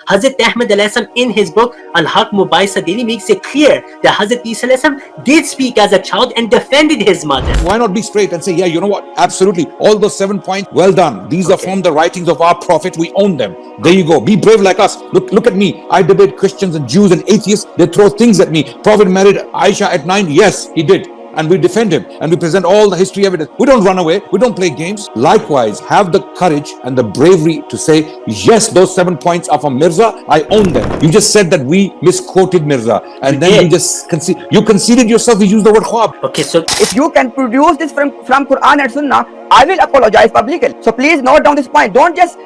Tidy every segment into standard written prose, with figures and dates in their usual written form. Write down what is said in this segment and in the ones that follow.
Hazrat Ahmad Alaikum in his book Al-Haq Mubaisa Daily makes it clear that Hazrat Isa Alaikum did speak as a child and defended his mother. Why not be straight and say, yeah, you know what? Absolutely. All those 7 points, well done. These are from the writings of our prophet. We own them. There you go. Be brave like us. Look at me. I debate Christians and Jews and atheists. They throw things at me. Prophet married Aisha at 9. Yes, he did. And we defend him and we present all the history evidence. We don't run away. We don't play games. Likewise, have the courage and the bravery to say, yes, those 7 points are from Mirza. I own them. You just said that we misquoted Mirza. And then you just conceded yourself. You used the word khwab. Okay, so if you can produce this from Quran and Sunnah, I will apologize publicly. So please note down this point. Don't just,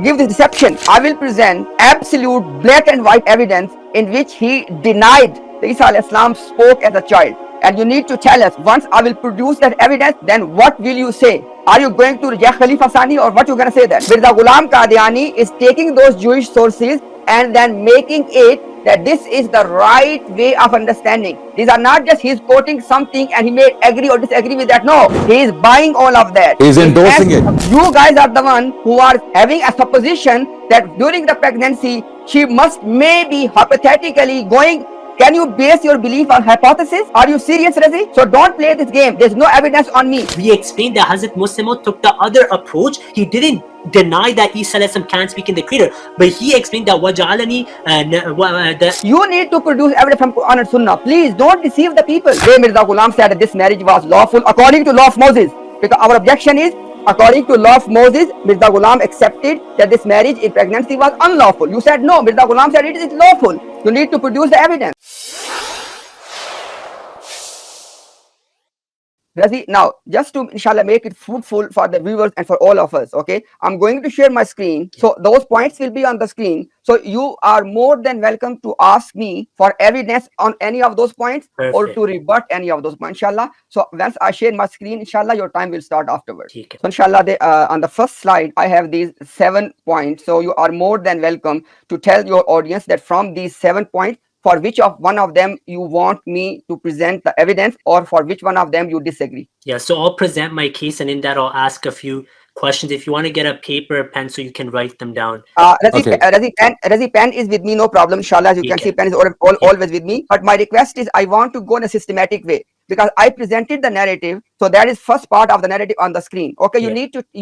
give this deception. I will present absolute black and white evidence in which he denied that Isa alayhi salam spoke as a child. And you need to tell us, once I will produce that evidence, then what will you say? Are you going to reject Khalifa Sani, or what you going to say then? Mirza Ghulam Qadiani is taking those Jewish sources and then making it that this is the right way of understanding. These are not just he's quoting something and he may agree or disagree with that. No, he is buying all of that. He's endorsing it. You guys are the one who are having a supposition that during the pregnancy, she must maybe hypothetically going. Can you base your belief on hypothesis? Are you serious, Razi? So don't play this game. There's no evidence on me. We explained that Hazrat Muslim took the other approach. He didn't deny that Isa Alaikum can't speak in the Creator, but he explained that Wajalani you need to produce evidence from Quran and Sunnah. Please don't deceive the people. Where Mirza Ghulam said that this marriage was lawful according to law of Moses. Because our objection is, according to law of Moses, Mirza Ghulam accepted that this marriage in pregnancy was unlawful. You said no. Mirza Ghulam said it is lawful. You need to produce the evidence. Razi, now just to inshallah make it fruitful for the viewers and for all of us, okay, I'm going to share my screen. So those points will be on the screen. So you are more than welcome to ask me for evidence on any of those points. Perfect. Or to rebut any of those points, inshallah. So once I share my screen, inshallah, your time will start afterwards. So inshallah, on the first slide, I have these 7 points. So you are more than welcome to tell your audience that from these 7 points, for which of one of them you want me to present the evidence, or for which one of them you disagree. Yeah, so I'll present my case, and in that I'll ask a few questions. If you want to get a paper or pen so you can write them down. Razi, pen is with me, no problem. Inshallah, as you can see, pen is always with me. But my request is I want to go in a systematic way, because I presented the narrative. So that is first part of the narrative on the screen. Okay, you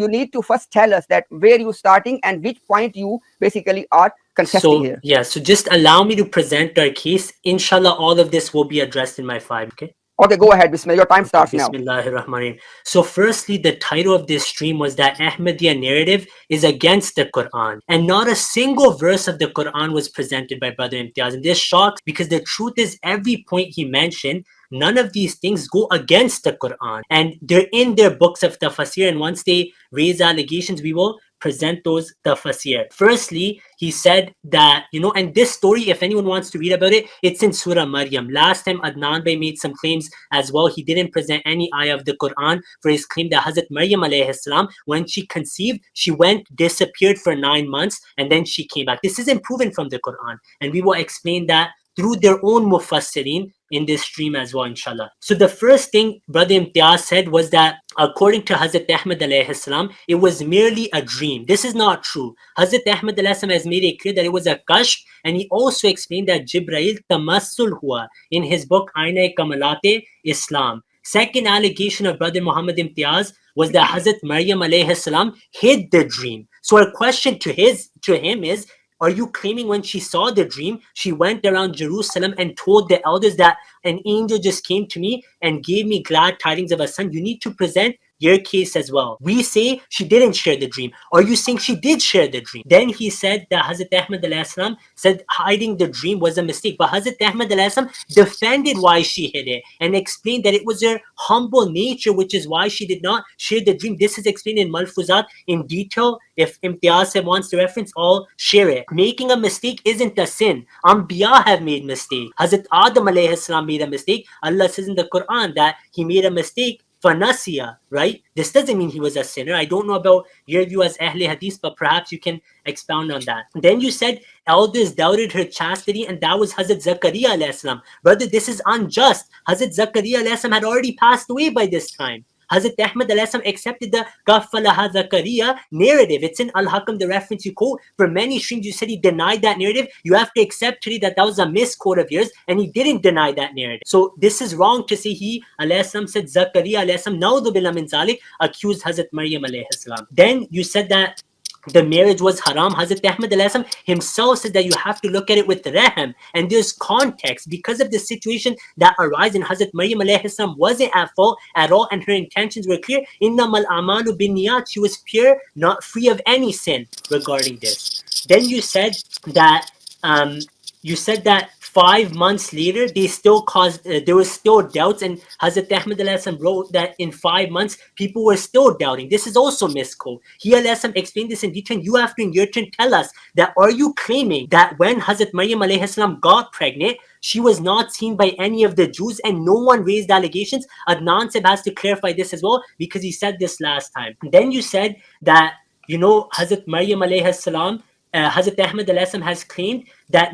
need to first tell us that where you starting and which point you basically are contesting here. Yeah, so just allow me to present our case. Inshallah, all of this will be addressed in my 5, okay? Okay, go ahead, Bismillah. Your time starts now. Bismillahirrahmanirrahim. So firstly, the title of this stream was that Ahmadiyya narrative is against the Quran. And not a single verse of the Quran was presented by Brother Imtiaz. And this shocks, because the truth is every point he mentioned, none of these things go against the Quran. And they're in their books of tafsir. And once they raise allegations, we will present those tafsir. Firstly, he said that, and this story, if anyone wants to read about it, it's in Surah Maryam. Last time Adnan Bhai made some claims as well. He didn't present any ayah of the Quran for his claim that Hazrat Maryam alayhi salam, when she conceived, she disappeared for 9 months, and then she came back. This isn't proven from the Quran. And we will explain that through their own mufassirin in this stream as well, inshallah. So the first thing Brother Imtiaz said was that according to Hazrat Ahmad alayhi salam, it was merely a dream. This is not true. Hazrat Ahmad alayhi salam has made it clear that it was a kashf, and he also explained that Jibrail tamassul hua in his book Aina Kamalate Islam. Second allegation of Brother Muhammad Imtiaz was that Hazrat Maryam alayhi salam hid the dream. So our question to him is, are you claiming when she saw the dream, she went around Jerusalem and told the elders that an angel just came to me and gave me glad tidings of a son? You need to present your case as well. We say she didn't share the dream. Are you saying she did share the dream? Then he said that Hazrat Ahmad alayhi salam said hiding the dream was a mistake. But Hazrat Ahmad alayhi salam defended why she hid it and explained that it was her humble nature, which is why she did not share the dream. This is explained in Malfuzat in detail. If Imtiaz wants to reference, I'll share it. Making a mistake isn't a sin. Anbiya have made mistakes. Hazrat Adam alayhi salam made a mistake. Allah says in the Quran that he made a mistake. Fanasiya, right? This doesn't mean he was a sinner. I don't know about your view as Ahle Hadith, but perhaps you can expound on that. Then you said elders doubted her chastity, and that was Hazrat Zakaria alayhi salam. Brother, this is unjust. Hazrat Zakaria alayhi salam had already passed away by this time. Hazrat Ahmad accepted the Kafalaha Zakariya narrative. It's in Al-Hakam, the reference you quote. For many streams, you said he denied that narrative. You have to accept today that that was a misquote of yours, and he didn't deny that narrative. So this is wrong to say he said Zakariya Naudhu billah min zalik accused Hazrat Maryam alayhi salam. Then you said that the marriage was haram. Hazrat Ahmad himself said that you have to look at it with rahm, and there's context because of the situation that arises. And Hazrat Maryam wasn't at fault at all, and her intentions were clear. Innamal amalu binniyat. She was pure, not free of any sin regarding this. Then you said that 5 months later they still caused there was still doubts, and Hazrat Ahmad wrote that in 5 months people were still doubting. This is also misquote. He explained this in detail. You have to in your turn tell us that, are you claiming that when Hazrat Maryam got pregnant, she was not seen by any of the Jews and no one raised allegations? Adnan Seb has to clarify this as well, because he said this last time. And then you said that, Hazrat Maryam Hazrat Ahmad has claimed that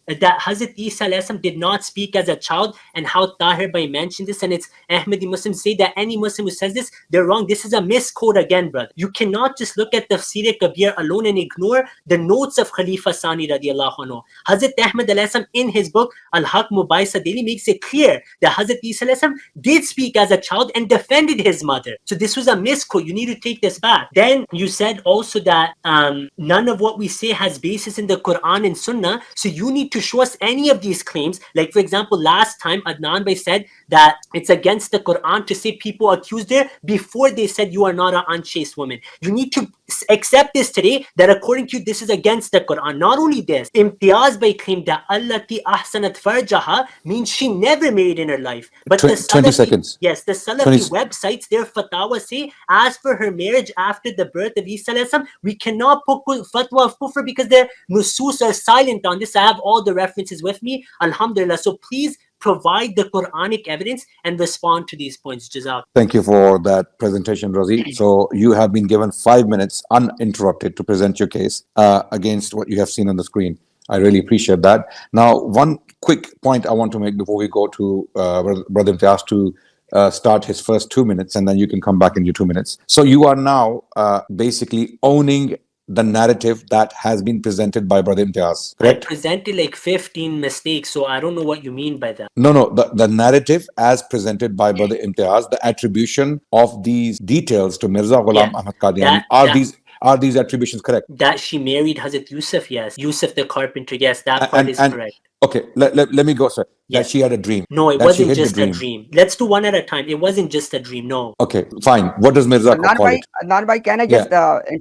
that Hazrat Isa did not speak as a child, and how Tahir Bhai mentioned this, and it's Ahmadi Muslims say that any Muslim who says this, they're wrong. This is a misquote again, brother. You cannot just look at Tafsir Kabir alone and ignore the notes of Khalifa Sani radiallahu anhu. Hazrat Ahmad in his book Al-Haq Mubaisa Daily makes it clear that Hazrat Isa did speak as a child and defended his mother. So this was a misquote. You need to take this back. Then you said also that none of what we say has basis in the Quran and Sunnah. So you need to show us any of these claims. Like, for example, last time Adnan Bhai said that it's against the Quran to say people accused her before they said you are not an unchaste woman. You need to accept this today, that according to you this is against the Quran. Not only this, Imtiaz Bhai claimed that Allati ahsanat farjaha means she never married in her life. But the 20 seconds. Yes, the Salafi websites, their fatwa say, as for her marriage after the birth of Isa, we cannot put fatwa of kufr because their nusus are silent on this. I have all the references with me, alhamdulillah. So please provide the Quranic evidence and respond to these points. Jazak. Thank you for that presentation, Razi. So you have been given 5 minutes uninterrupted to present your case against what you have seen on the screen. I really appreciate that. Now, one quick point I want to make before we go to Brother Imtiaz to start his first 2 minutes, and then you can come back in your 2 minutes. So you are now basically owning the narrative that has been presented by Brother Imtiaz, correct? I presented like 15 mistakes, so I don't know what you mean by that. No, the narrative as presented by Brother Imtiaz, the attribution of these details to Mirza Ghulam Ahmad Qadiani, are these attributions correct? That she married Hazrat Yusuf, yes. Yusuf the carpenter, yes, that part is correct. Okay, let me go, sir. Yes. That she had a dream. No, it wasn't just a dream. Let's do one at a time. It wasn't just a dream, no. Okay, fine. What does Mirza call it? Adnan Bhai, can I just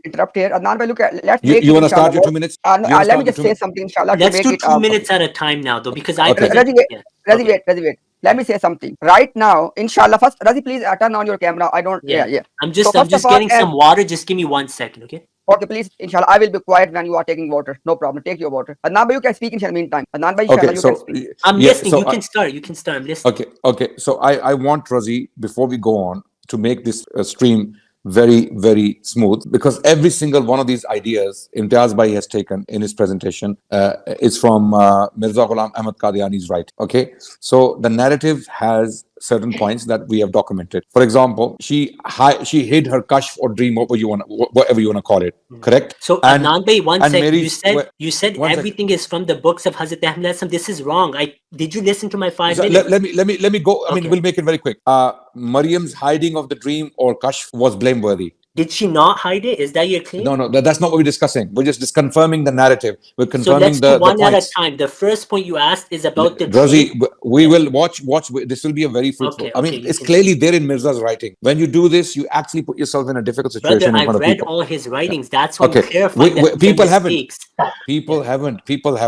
interrupt here? Adnan Bhai, look at, let's take you want to start your 2 minutes? Let me just say something, inshallah. Let's do 2 minutes at a time now, though, because I Razi, wait. Let me say something. Right now, inshallah, first, Razi, please turn on your camera. I don't, I'm just getting some water. Just give me 1 second, okay? Okay, please, inshallah, I will be quiet when you are taking water. No problem, take your water. Adnan Bhai, you can speak in the meantime. Adnan Bhai, inshallah, you can speak. I'm listening. So you can start. I'm listening. Okay. So I want, Razi, before we go on, to make this stream very, very smooth, because every single one of these ideas Imtiaz Bhai has taken in his presentation is from Mirza Ghulam Ahmad Qadiani's right. Okay, so the narrative has certain points that we have documented. For example, she hid her kashf or dream, whatever you want to call it. Correct? So Adnan Bhai, one second. You said everything is from the books of Hazrat Ahmad. This is wrong. Did you listen to my 5 minutes? Let me go. I mean, we'll make it very quick. Maryam's hiding of the dream or kashf was blameworthy. Did she not hide it? Is that your claim? No, that's not what we're discussing. We're just confirming the narrative. We're confirming the one at a time. The first point you asked is about the Razi, we will watch. This will be a very fruitful. It's clearly there in Mirza's writing. When you do this, you actually put yourself in a difficult situation. Brother, I've read all his writings. That's why I'm clarifying people haven't. People have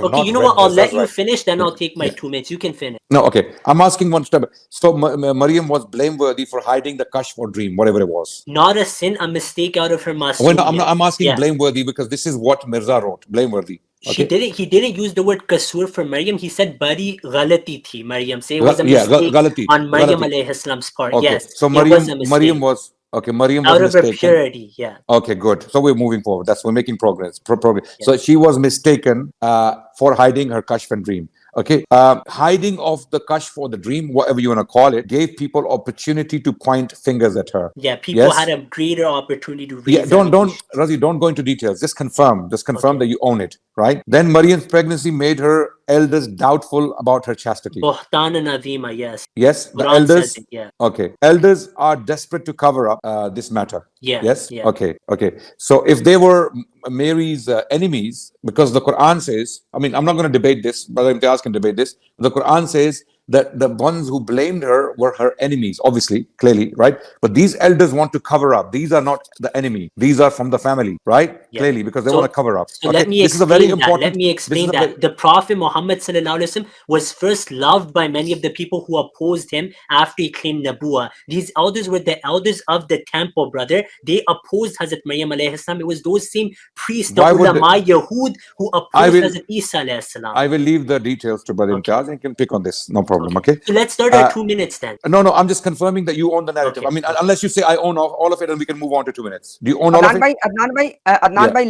not. Okay, you know what? I'll let you finish, then I'll take my 2 minutes. You can finish. No, okay. I'm asking one step. So Maryam was blameworthy for hiding the kashf or dream, whatever it was. Not a sin, a mistake out of her masjid. Well, I'm asking blameworthy because this is what Mirza wrote. Blameworthy. Okay. He didn't use the word kasur for Maryam. He said bari ghalati thi Maryam. Say it was a mistake on Maryam alayhi salam's part. Okay. Yes. So Maryam was out of her purity. Yeah. Okay, good. So we're moving forward. We're making progress. So she was mistaken for hiding her kashf and dream. Okay, hiding of the kashf or the dream, whatever you want to call it, gave people opportunity to point fingers at her. Yeah, people had a greater opportunity to raise don't allegations. Razi, don't go into details. Just confirm Okay. that you own it, right? Then Maryam's pregnancy made her elders doubtful about her chastity. Buhtanan azima, yes. Yes, the Quran elders. says it, yeah. Okay, elders are desperate to cover up this matter. Yeah. Yes. Yeah. Okay. So if they were Mary's enemies, because the Quran says, I mean, I'm not going to debate this, Brother Imtiaz can debate this. The Quran says that the ones who blamed her were her enemies, obviously, clearly, right? But these elders want to cover up. These are not the enemy. These are from the family, right? Yeah. Clearly, because they want to cover up. So let me this is a very important. Let me explain that. The Prophet Muhammad sallallahu alaihi wasallam was first loved by many of the people who opposed him after he claimed Nabuwa. These elders were the elders of the temple, brother. They opposed Hazrat Maryam alayhi salam. It was those same priests, the ulama Yahud, who opposed Hazrat Isa alayhi salam. I will leave the details to Brother Imtiaz and you can pick on this. No problem. Okay. So let's start our 2 minutes then. No, I'm just confirming that you own the narrative. I mean, unless you say I own all of it, and we can move on to 2 minutes. Do you own all of it? Adnan bhai,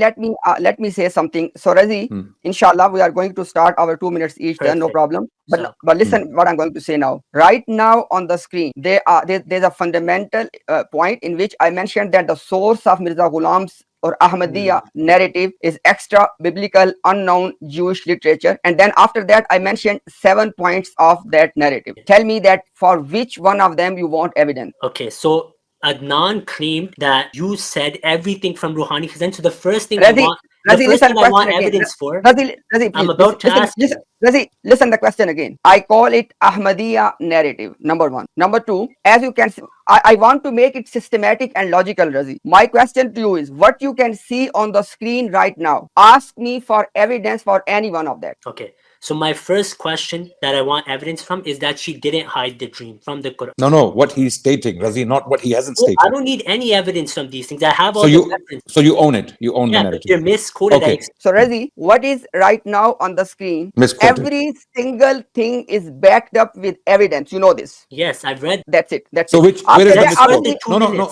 let me say something. So Razi, inshallah, we are going to start our 2 minutes each. Then no problem. But listen, what I'm going to say now. Right now on the screen, there's a fundamental point in which I mentioned that the source of Mirza Ghulam's or Ahmadiyya narrative is extra biblical unknown Jewish literature, and then after that I mentioned 7 points of that narrative. Tell me that for which one of them you want evidence. Okay, so Adnan claimed that you said everything from Ruhani Khazan. So the first thing Razi, I want evidence for. Razi, I'm about to ask you. Razi, listen the question again. I call it Ahmadiyya narrative, number 1. Number 2, as you can see, I want to make it systematic and logical, Razi. My question to you is, what you can see on the screen right now, ask me for evidence for any one of that. Okay. So my first question that I want evidence from is that she didn't hide the dream from the Quran. No, what he's stating, Razi, not what he hasn't stated. I don't need any evidence from these things. I have all the references. So you own it. You own the narrative. But you're misquoted. Okay. So Razi, what is right now on the screen? Misquoted. Every single thing is backed up with evidence. You know this. Yes, I've read. That's it. That's so it. Where is the misquote? No.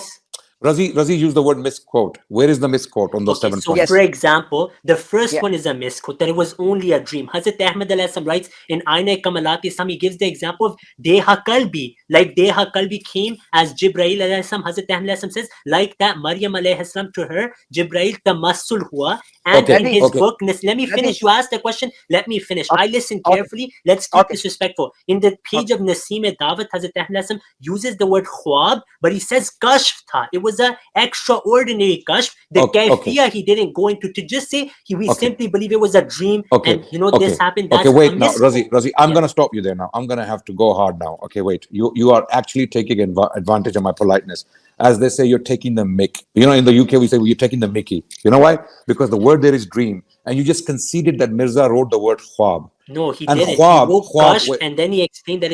Razi used the word misquote. Where is the misquote on those 7 points? So for example, the first one is a misquote, that it was only a dream. Hazrat Ahmad alayhi writes in Aina Kamalati Sam, he gives the example of Deha Kalbi. Like Deha Kalbi came as Jibrail alayhi salam. Hazrat Ahmad alayhi says, like that Maryam alayhi salam to her, Jibrail tamassul hua. And in his book, let me finish. You asked the question, let me finish. I listened carefully. Let's keep this respectful. In the page of Nasim-e-Dawat, Hazrat Ahmad uses the word khwab, but he says kashf tha. It was an extraordinary kashf. The kayfiyah he didn't go into, to just say we simply believe it was a dream. And this happened. That's wait now, Razi, I'm going to stop you there now. I'm going to have to go hard now. Okay, wait. You are actually taking advantage of my politeness. As they say, you're taking the mick. You know, in the UK, we say, well, you're taking the mickey. You know why? Because the word there is dream. And you just conceded that Mirza wrote the word khwab. No, he didn't. He wrote kashf, and then he explained that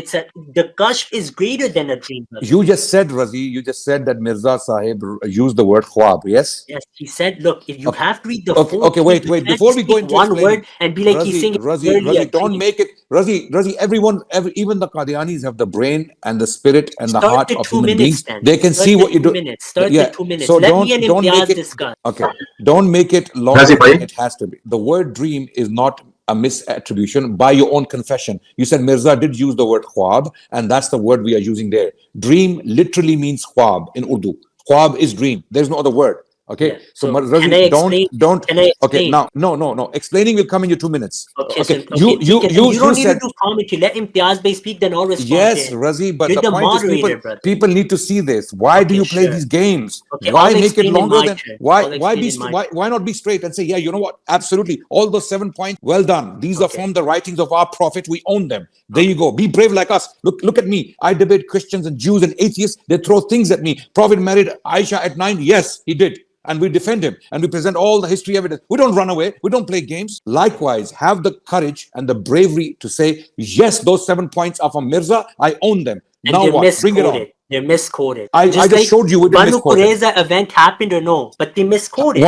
the kashf is greater than a dream. You just said, Razi, that Mirza Sahib used the word khwab, yes? Yes, he said, look, if you have to read the full... Okay, wait. Before we go into one word and be like he's saying... Razi, don't make it... Razi, everyone, even the Qadianis have the brain and the spirit and the heart of human beings. They can see what you do. Start the 2 minutes. So let me and Imtiaz discuss. Okay, don't make it longer than it has to be. The word dream is not a misattribution by your own confession. You said Mirza did use the word khwab, and that's the word we are using there. Dream literally means khwab in Urdu. Khwab is dream. There's no other word. Okay, yeah. so Razi, don't. Okay, now, no. Explaining will come in your 2 minutes. Okay. You don't need to do commentary. Let Imtiaz Bey speak, then I'll respond. Yes, Razi, but the point is people need to see this. Why do you play these games? Why make it longer than? Why not be straight and say, yeah, you know what? Absolutely, all those 7 points, well done. These are from the writings of our prophet. We own them. There you go. Be brave like us. Look at me. I debate Christians and Jews and atheists. They throw things at me. Prophet married Aisha at 9. Yes, he did. And we defend him and we present all the history evidence. We don't run away. We don't play games. Likewise, have the courage and the bravery to say, yes, those 7 points are from Mirza. I own them. And now what? Bring it on. They're misquoted. I just showed you with the misquoted. Banu Qurayza event happened or no, but they misquoted.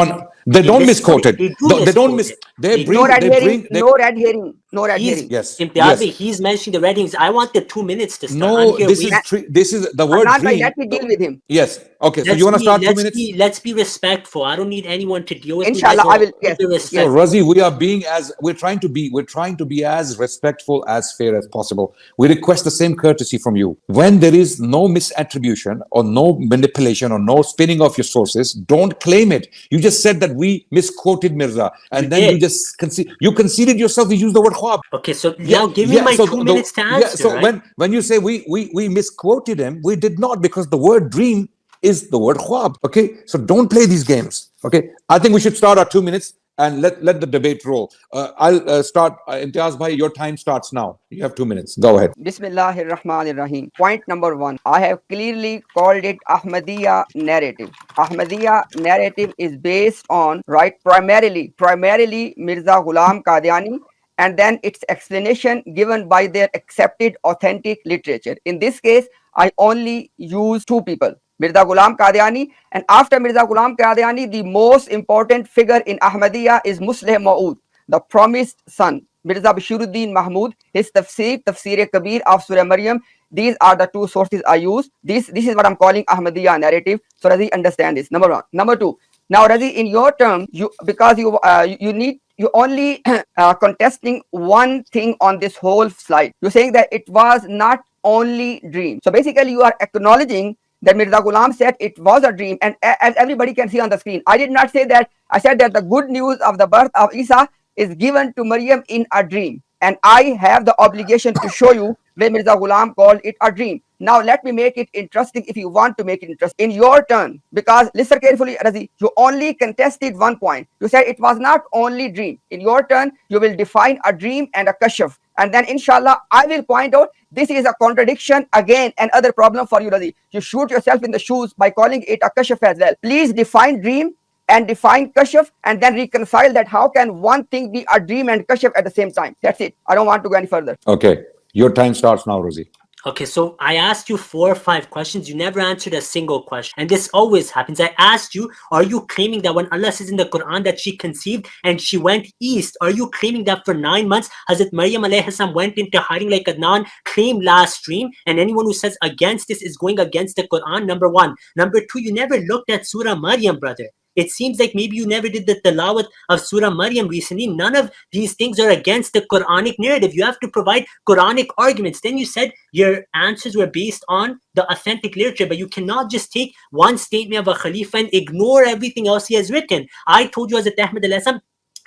They don't misquote it. They don't miss. No red hearing. Yes. He's mentioning the red herrings. I want the 2 minutes to start. No, this is the word dream. Let me deal with him. Yes. Okay, so you want to start 2 minutes? Let's be respectful. I don't need anyone to deal with me. Inshallah, I will. Yes, Keep it yes. So, respectful. Razi, we're trying to be as respectful, as fair as possible. We request the same courtesy from you. When there is no misattribution or no manipulation or no spinning of your sources, don't claim it. You just said that we misquoted Mirza, and You then you did. just you conceded yourself. You used the word khwab. Okay, so Yeah, now give me yeah. my So 2 minutes to answer, so right? when you say we misquoted him, we did not, because the word dream is the word khwab. Okay, so don't play these games. Okay, I think we should start our 2 minutes and let the debate roll. I'll start. Imtiaz bhai, your time starts now. You have 2 minutes. Go ahead. Bismillahir Rahmanir Rahim. Point number one. I have clearly called it Ahmadiyya narrative. Ahmadiyya narrative is based on, right, primarily Mirza Ghulam Qadiani, and then its explanation given by their accepted authentic literature. In this case, I only use two people, Mirza Ghulam Qadiani, and after Mirza Ghulam Qadiani, the most important figure in Ahmadiyya is Musleh Maud, the promised son, Mirza Bashiruddin Mahmud, his Tafsir Kabir of Surah Maryam. These are the two sources I use. This is what I'm calling Ahmadiyya narrative. So Razi, understand this. Number one. Number two. Now Razi, in your term, because you only contesting one thing on this whole slide. You're saying that it was not only dream. So basically, you are acknowledging that Mirza Ghulam said it was a dream, and as everybody can see on the screen, I did not say that. I said that the good news of the birth of Isa is given to Maryam in a dream, and I have the obligation to show you where Mirza Ghulam called it a dream. Now let me make it interesting if you want to make it interesting. In your turn, because listen carefully, Razi, you only contested one point. You said it was not only dream. In your turn, you will define a dream and a kashf. And then inshallah, I will point out this is a contradiction again, another problem for you, Razi. You shoot yourself in the shoes by calling it a kashf as well. Please define dream and define kashf, and then reconcile that. How can one thing be a dream and kashf at the same time? That's it. I don't want to go any further. Okay, your time starts now, Razi. Okay, so I asked you 4 or 5 questions. You never answered a single question. And this always happens. I asked you, are you claiming that when Allah says in the Quran that she conceived and she went east, are you claiming that for 9 months, Hazrat Maryam alayhi salam went into hiding like Adnan claimed last stream? And anyone who says against this is going against the Quran, number one. Number two, you never looked at Surah Maryam, brother. It seems like maybe you never did the tilawat of Surah Maryam recently. None of these things are against the Quranic narrative. You have to provide Quranic arguments. Then you said your answers were based on the authentic literature, but you cannot just take one statement of a Khalifa and ignore everything else he has written. I told you, Hazrat Ahmad alayhi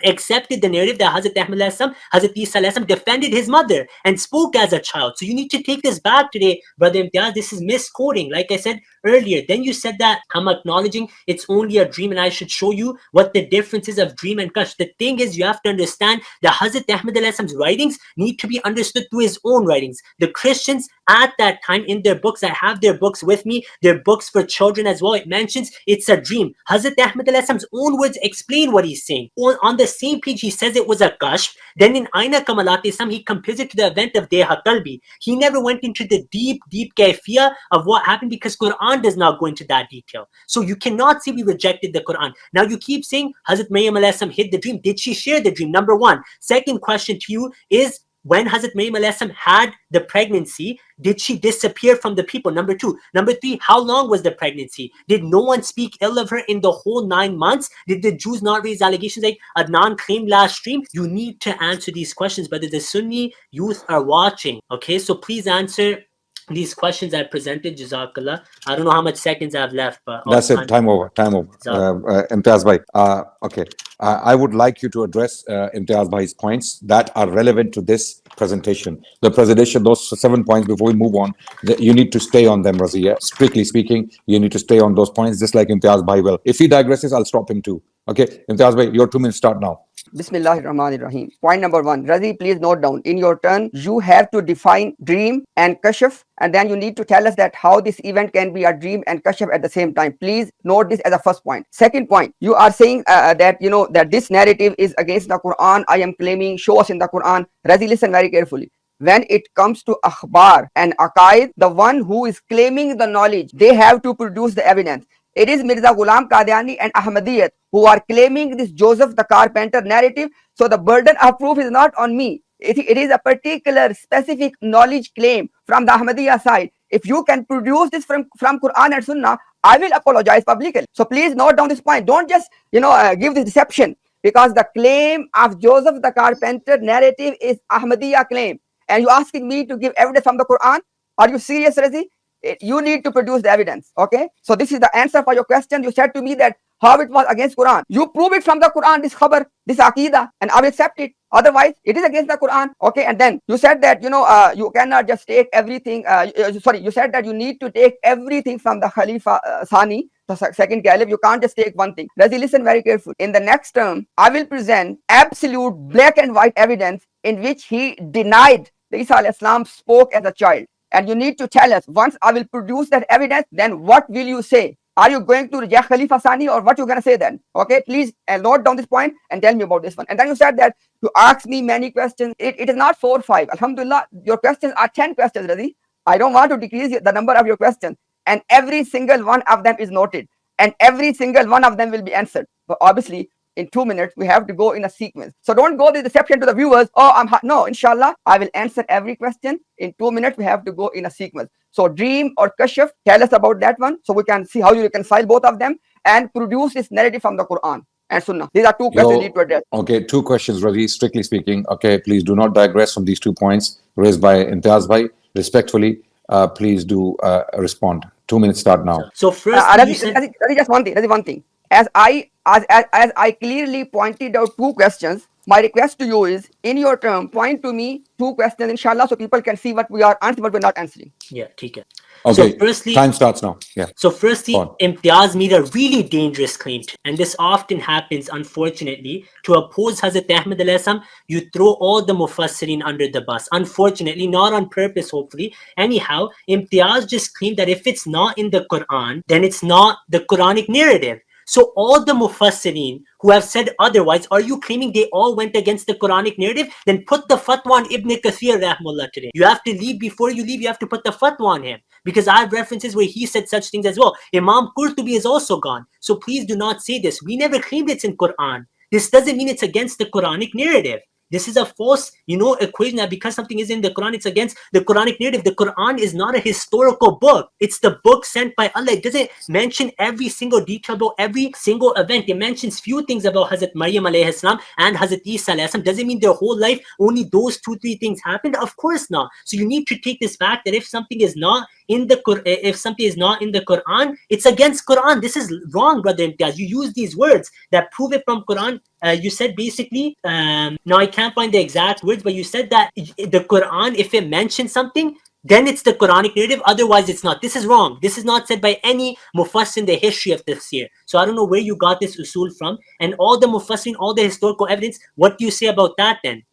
accepted the narrative that Hazrat Ahmad Hazrat Isa defended his mother and spoke as a child. So you need to take this back today, Brother Imtiaz. This is misquoting, like I said earlier. Then you said that I'm acknowledging it's only a dream and I should show you what the difference is of dream and kashf. The thing is, you have to understand that Hazrat Ahmad writings need to be understood through his own writings. The Christians at that time in their books, I have their books with me, their books for children as well, it mentions it's a dream. Hazrat Ahmad own words explain what he's saying. On the same page, he says it was a kashf. Then in Aina Kamalat Islam, he compares it to the event of Deha Kalbi. He never went into the deep kaifiyah of what happened because Quran does not go into that detail. So you cannot say we rejected the Quran. Now you keep saying Hazrat Maryam hid the dream. Did she share the dream? Number one. Second question to you is, when Hazrat Maryam had the pregnancy, did she disappear from the people? Number two. Number three, how long was the pregnancy? Did no one speak ill of her in the whole 9 months? Did the Jews not raise allegations like Adnan claimed last stream? You need to answer these questions, but the Sunni youth are watching. Okay, so please answer these questions I presented. Jazakallah. I don't know how much seconds I have left, but that's it. Time over. Imtiaz bhai. Okay. I would like you to address Imtiaz bhai's points that are relevant to this presentation. The presentation, those 7 points. Before we move on, you need to stay on them, Razi. Yeah? Strictly speaking, you need to stay on those points, just like Imtiaz bhai will. If he digresses, I'll stop him too. Okay, Imtiaz bhai, your 2 minutes start now. Bismillahir Rahmanir Rahim. Point number one. Razi, please note down. In your turn, you have to define dream and kashf, and then you need to tell us that how this event can be a dream and kashf at the same time. Please note this as a first point. Second point, you are saying that that this narrative is against the Quran. I am claiming, show us in the Quran. Razi, listen very carefully. When it comes to akhbar and aqaid, the one who is claiming the knowledge, they have to produce the evidence. It is Mirza Ghulam Qadiani and Ahmadiyyat who are claiming this Joseph the Carpenter narrative. So the burden of proof is not on me. It is a particular specific knowledge claim from the Ahmadiyya side. If you can produce this from Quran and Sunnah, I will apologize publicly. So please note down this point. Don't just, give this deception, because the claim of Joseph the carpenter narrative is Ahmadiyya claim. And you asking me to give evidence from the Quran? Are you serious, Razi? You need to produce the evidence. Okay. So this is the answer for your question. You said to me that how it was against Quran. You prove it from the Quran, this khabar, this aqidah, and I will accept it. Otherwise, it is against the Quran. Okay. And then you said that, you cannot just take everything. You said that you need to take everything from the Khalifa Sani, the second caliph. You can't just take one thing. Razi, listen very carefully. In the next term, I will present absolute black and white evidence in which he denied that Isa alayhi salam spoke as a child. And you need to tell us, once I will produce that evidence, then what will you say? Are you going to reject Khalifa Sani, or what you going to say then? Okay, please note down this point and tell me about this one. And then you said that you asked me many questions. It is not 4 or 5. Alhamdulillah, your questions are 10 questions, Razi. I don't want to decrease the number of your questions. And every single one of them is noted. And every single one of them will be answered. But obviously, in 2 minutes, we have to go in a sequence. So don't go the deception to the viewers. Oh, no, inshallah, I will answer every question. In 2 minutes, we have to go in a sequence. So dream or kashf, tell us about that one, so we can see how you reconcile both of them and produce this narrative from the Quran and Sunnah. These are 2 questions you need to address. Okay, 2 questions, Razi, strictly speaking. Okay, please do not digress from these 2 points raised by Imtiaz bhai. Respectfully, please do respond. 2 minutes start now. So first, Razi, just one thing. Razi, one thing. As I clearly pointed out 2 questions, my request to you is, in your term, point to me 2 questions, inshallah, so people can see what we are answering, what we're not answering. Yeah, ठीक है. Okay, so firstly, time starts now. Yeah. So firstly, Imtiaz made a really dangerous claim, and this often happens, unfortunately. To oppose Hazrat Ahmad alayhi salam, you throw all the mufassirin under the bus. Unfortunately, not on purpose, hopefully. Anyhow, Imtiaz just claimed that if it's not in the Quran, then it's not the Quranic narrative. So all the mufassirin who have said otherwise, are you claiming they all went against the Quranic narrative? Then put the fatwa on Ibn Kathir rahmullah today. You have to leave, before you leave, you have to put the fatwa on him. Because I have references where he said such things as well. Imam Qurtubi is also gone. So please do not say this. We never claimed it's in Quran. This doesn't mean it's against the Quranic narrative. This is a false, equation that because something is in the Quran, it's against the Quranic narrative. The Quran is not a historical book. It's the book sent by Allah. It doesn't mention every single detail about every single event. It mentions few things about Hazrat Maryam alayhi salam and Hazrat Isa alayhi salam. Doesn't mean their whole life only those 2-3 things happened. Of course not. So you need to take this back, that if something is not in the Quran, it's against Quran. This is wrong, brother Imtiaz. You use these words that prove it from Quran. You said basically, now I can't find the exact words, but you said that the Quran, if it mentions something, then it's the Quranic narrative, otherwise it's not. This is wrong. This is not said by any mufassir in the history of tafsir. So I don't know where you got this usul from. And all the mufassir, all the historical evidence, what do you say about that then?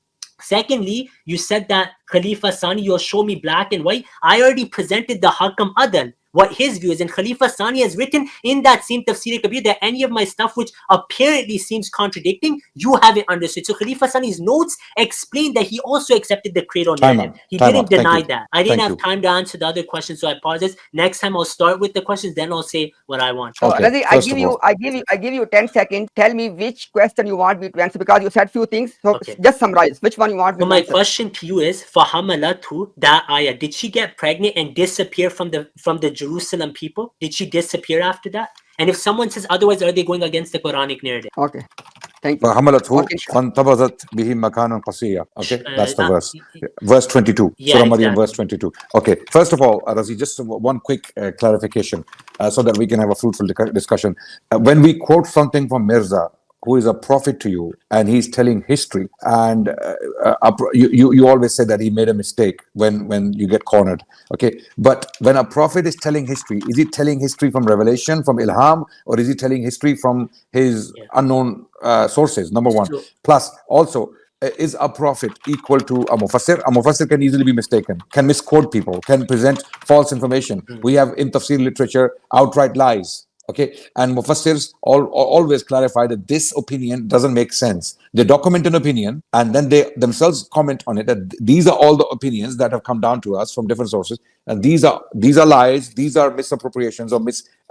Secondly, you said that Khalifa Sani, you'll show me black and white. I already presented the Hakam Adal, what his view is. And Khalifa Sani has written in that same Tafsir Kabir that any of my stuff which apparently seems contradicting, you haven't understood. So Khalifa Sani's notes explain that he also accepted the cradle narrative. He didn't deny that. I didn't have time to answer the other questions, so I apologize. Next time I'll start with the questions, then I'll say what I want. Okay. Razi, I give you 10 seconds. Tell me which question you want me to answer, because you said few things. So just summarize which one you want me to answer. So my question to you is, Fahamalatu, that ayah, did she get pregnant and disappear from the Jerusalem people? Did she disappear after that? And if someone says otherwise, are they going against the Quranic narrative? Okay, thank you. Okay, that's the verse. Verse 22. Yeah, Surah Maryam, verse 22. Okay, first of all, Razi, just one quick clarification so that we can have a fruitful discussion. When we quote something from Mirza, who is a prophet to you, and he's telling history, and you always say that he made a mistake when you get cornered. Okay, but when a prophet is telling history, is he telling history from revelation, from ilham, or is he telling history from his unknown sources? Number one. Plus, also, is a prophet equal to a mufassir? A mufassir can easily be mistaken, can misquote people, can present false information. We have in tafsir literature outright lies. Okay, and mufassirs always clarify that this opinion doesn't make sense. They document an opinion and then they themselves comment on it, that these are all the opinions that have come down to us from different sources, and these are lies, these are misappropriations or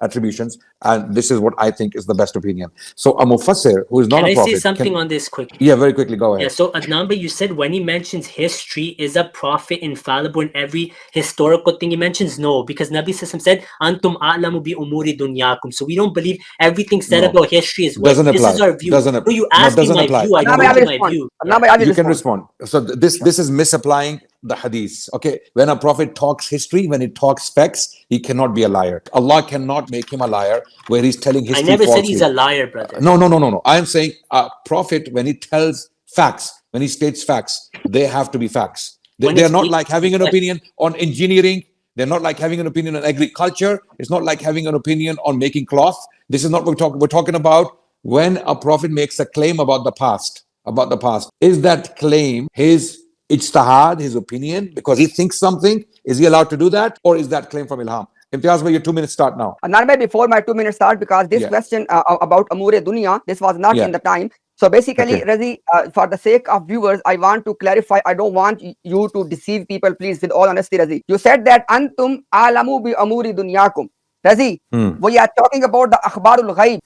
attributions, and this is what I think is the best opinion. So a mufassir who is not Can a I say prophet something on this quickly? Yeah, very quickly, go Yeah, ahead. so Adnamba, you said when he mentions history, is a prophet infallible in every historical thing he mentions? No, because Nabi Sassam said, Antum a'lamu bi umuri dunyakum. So we don't believe everything said No, about history is what doesn't this apply. is our view. Doesn't No, you no, asked me doesn't my apply. view. I No, Adnamba, no, I told will you my respond. view. Yeah. Adnamba, I will you can respond. respond. So this is misapplying the hadith. Okay, when a prophet talks history, when he talks facts, he cannot be a liar. Allah cannot make him a liar where he's telling I history never said he's falsely. a liar, brother. No. I am saying a prophet, when he tells facts, when he states facts, they have to be facts. When They are it's not like having an like, opinion on engineering. They're not like having an opinion on agriculture. It's not like having an opinion on making cloth. This is not what we're talking about. When a prophet makes a claim about the past, is that claim his ijtihad, his opinion, because he thinks something? Is he allowed to do that, or is that claim from ilham? Imtiaz, your 2 minutes start now. Adnan, before my 2 minutes start, because this Yeah. question about Amure Dunya, this was not Yeah. in the time. So basically, Okay. Razi, for the sake of viewers, I want to clarify. I don't want you to deceive people, please, with all honesty, Razi. You said that Antum alamu bi amuri dunyakum. Razi, we are talking about the akhbarul ghaib,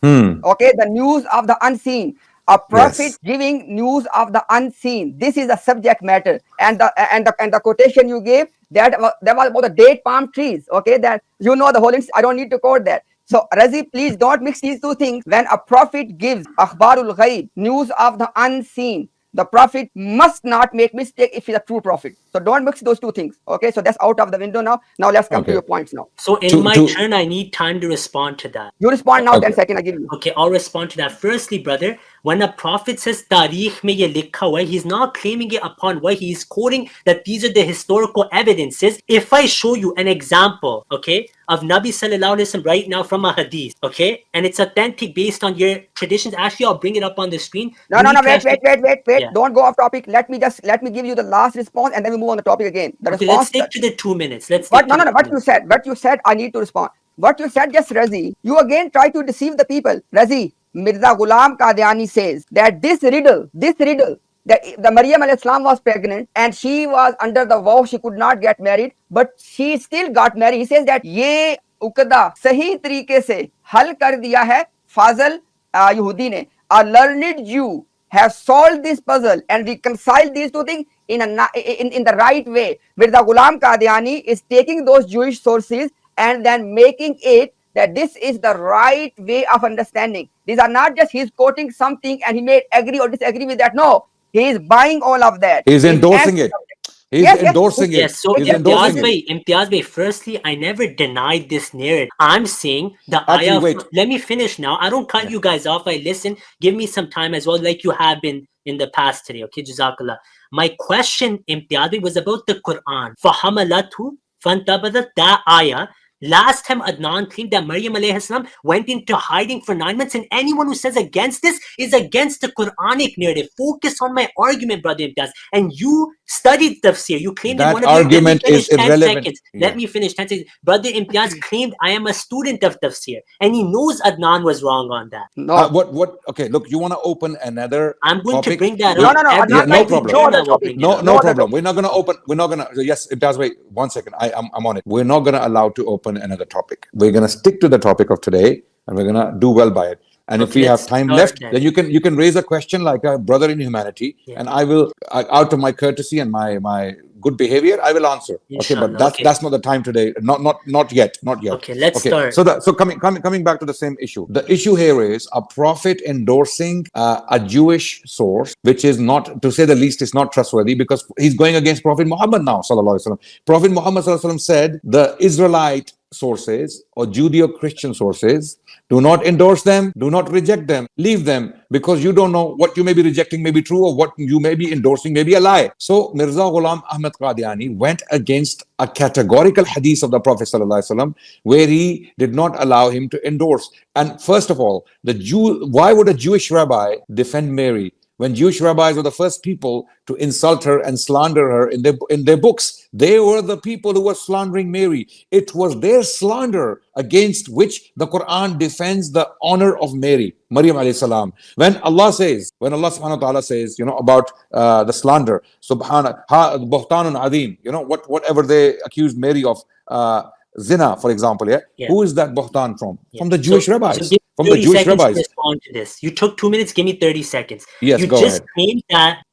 okay, the news of the unseen. A prophet Yes. giving news of the unseen. This is the subject matter, and the quotation you gave, that was about the date palm trees. Okay, that you know the whole. I don't need to quote that. So Razi, please don't mix these two things. When a prophet gives akhbarul ghaib, news of the unseen, the prophet must not make mistake if he's a true prophet. So don't mix those two things. Okay, so that's out of the window now. Now let's come to your points now. so in my turn, I need time to respond to that. You respond now. Okay. 10 seconds I give you. Okay, I'll respond to that. Firstly, brother, when a prophet says tarikh mein ye likha hua hai, he's not claiming it upon what he's quoting that these are the historical evidences. If I show you an example, okay, of Nabi sallallahu alaihi wasallam right now from a hadith, okay, and it's authentic based on your traditions, actually, I'll bring it up on the screen. No, wait. Yeah. Don't go off topic. Let me give you the last response, and then we move on the topic again. The Okay, response. let's stick to the 2 minutes. Let's What? stick No, to the what you said. What you said, I need to respond. What you said, just Razi, you again try to deceive the people. Razi, Mirza Ghulam Qadiani says that this riddle, that the Maryam alayhi salam was pregnant and she was under the vow she could not get married, but she still got married. He says that ye ukda sahi तरीके से हल कर दिया है फाजल यहूदी ने. A learned Jew has solved this puzzle and reconciled these two things in the right way. Mirza Ghulam Qadiani is taking those Jewish sources and then making it that this is the right way of understanding. These are not just he's quoting something and he may agree or disagree with that. No, he is buying all of that. He's endorsing it. He's endorsing it. Yes, so He's endorsing it. Imtiaz Bhai, firstly, I never denied this narrative. I'm saying the Actually, ayah. wait. Let me finish now. I don't cut you guys off. I listen. Give me some time as well, like you have been in the past today. Okay, Jazakallah. My question, Imtiaz Bhai, was about the Quran. فَحَمَلَتْهُ فَانْتَبَذَتْ, that ayah. Last time Adnan claimed that Maryam alayhi salam went into hiding for 9 months, and anyone who says against this is against the Quranic narrative. Focus on my argument, brother Imtiaz. And you studied tafsir. You claimed That in one of argument your... Let me finish is 10 irrelevant. seconds. Yeah. Let me finish 10 seconds. Brother Imtiaz claimed I am a student of tafsir, and he knows Adnan was wrong on that. No. What? Okay, look, you want to open another I'm going topic? to bring that No, up. Adnan, Yeah, no problem. no other topic. No problem. We're not going to open. We're not going to. Yes, it does. Wait 1 second. I'm on it. We're not going to allow to open another topic. We're going to stick to the topic of today, and we're going to do well by it. And if we have time left, then you can raise a question like a brother in humanity, and I will, out of my courtesy and my good behavior, I will answer. Okay, but that's not the time today. Not yet. Okay, let's start. So coming back to the same issue. The issue here is a prophet endorsing a Jewish source, which is not, to say the least, is not trustworthy, because he's going against Prophet Muhammad now. Sallallahu Alaihi Wasallam. Prophet Muhammad Sallallahu Alaihi Wasallam said the Israelite sources or Judeo-Christian sources, do not endorse them, do not reject them, leave them, because you don't know what you may be rejecting may be true, or what you may be endorsing may be a lie. So Mirza Ghulam Ahmad Qadiani went against a categorical hadith of the Prophet ﷺ, where he did not allow him to endorse. And first of all, why would a Jewish rabbi defend Mary when Jewish rabbis were the first people to insult her and slander her in their books? They were the people who were slandering Mary. It was their slander against which the Quran defends the honor of Mary, Maryam alayhi salam. When Allah subhanahu wa ta'ala says, about the slander, subhana, buhtanun adim, whatever they accused Mary of, zina, for example, Yeah. who is that buhtan from? Yeah. From the Jewish So rabbis. give From me the 30 Jewish seconds to rabbis. respond to this. You took 2 minutes, give me 30 seconds. Yes, You go just ahead. claimed that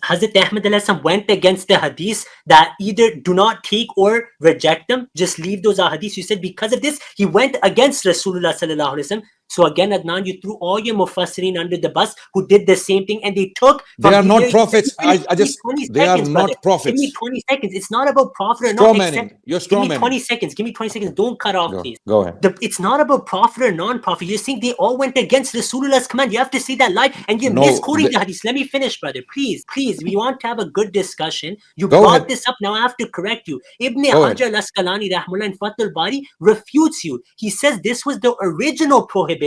Hazrat Ahmad ﷺ went against the hadith that either do not take or reject them, just leave those hadiths. You said because of this, he went against Rasulullah sallallahu alaihi wasallam. So again, Adnan, you threw all your mufassirin under the bus who did the same thing, and they took They from are these. not prophets. Give me 20 They are seconds, brother. not Give me prophets. 20 seconds. It's not about prophet or Straw not. Accept. manning. You're Give straw me manning. 20 seconds. Give me 20 seconds. Don't cut off, please. Go ahead. It's not about prophet or non-prophet. You're saying they all went against Rasulullah's command. You have to say that live, and you're No, misquoting the hadith. Let me finish, brother. Please. We want to have a good discussion. You Go brought ahead. this up. Now I have to correct you. Ibn Go ahead. Hajar al-Asqalani rahmullah in Fathul Bari refutes you. He says this was the original prohibition,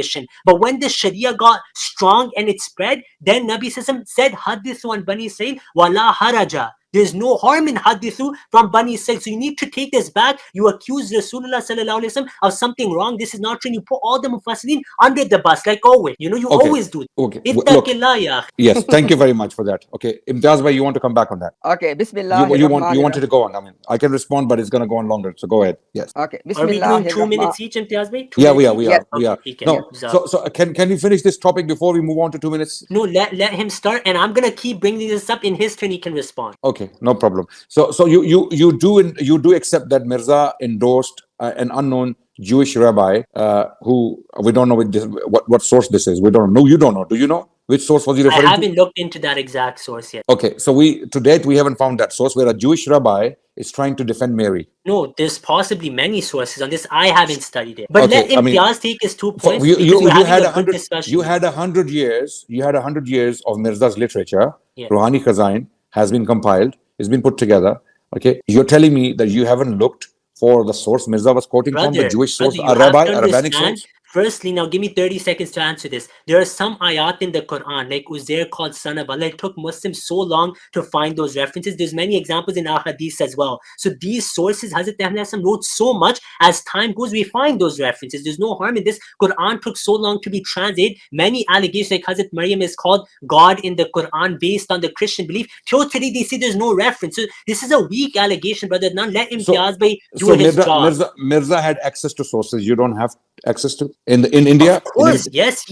but when the Sharia got strong and it spread, then Nabi Sallallahu said, "Hadithu an Bani Israil wala haraja." There's no harm in hadithu from Bani Israil. So you need to take this back. You accuse Rasulullah sallallahu alaihi wasallam of something wrong. This is not true. You put all the mufassirin under the bus, like always. You know, you Okay. always do. Okay. Ittaqillah, ya. Yes, thank you very much for that. Okay, Imtiaz bhai, you want to come back on that? Okay, Bismillah. You wanted to go on. I mean, I can respond, but it's going to go on longer. So go ahead. Yes. Okay, Are we doing 2 minutes each, Imtiaz bhai? Yeah, we are. Okay, No. So can we finish this topic before we move on to 2 minutes? No, let him start, and I'm gonna keep bringing this up. In his turn, he can respond. Okay, no problem. So you do accept that Mirza endorsed an unknown Jewish rabbi who we don't know what source this is. We don't know. No, you don't know. Do you know which source was he referring to? I haven't looked into that exact source yet. Okay, so to date we haven't found that source where a Jewish rabbi is trying to defend Mary. No, there's possibly many sources on this. I haven't studied it. But Okay, let Imtiaz take his 2 points. You had 100 discussion. You had 100 years. You had 100 years of Mirza's literature. Yeah. Rouhani Khazain has been compiled. It's been put together. Okay, you're telling me that you haven't looked for the source Mirza was quoting from, the Jewish source, a rabbinic source? Firstly, now give me 30 seconds to answer this. There are some ayat in the Quran, like Uzair called son of Allah. It took Muslims so long to find those references. There's many examples in our hadith as well. So these sources, Hazrat Ahmad wrote so much. As time goes, we find those references. There's no harm in this. Quran took so long to be translated. Many allegations, like Hazrat Maryam is called God in the Quran based on the Christian belief. Till today, they say there's no reference. So this is a weak allegation, brother. Now let Imtiaz bhai do his job. Mirza had access to sources you don't have access to in India. Of course, yes.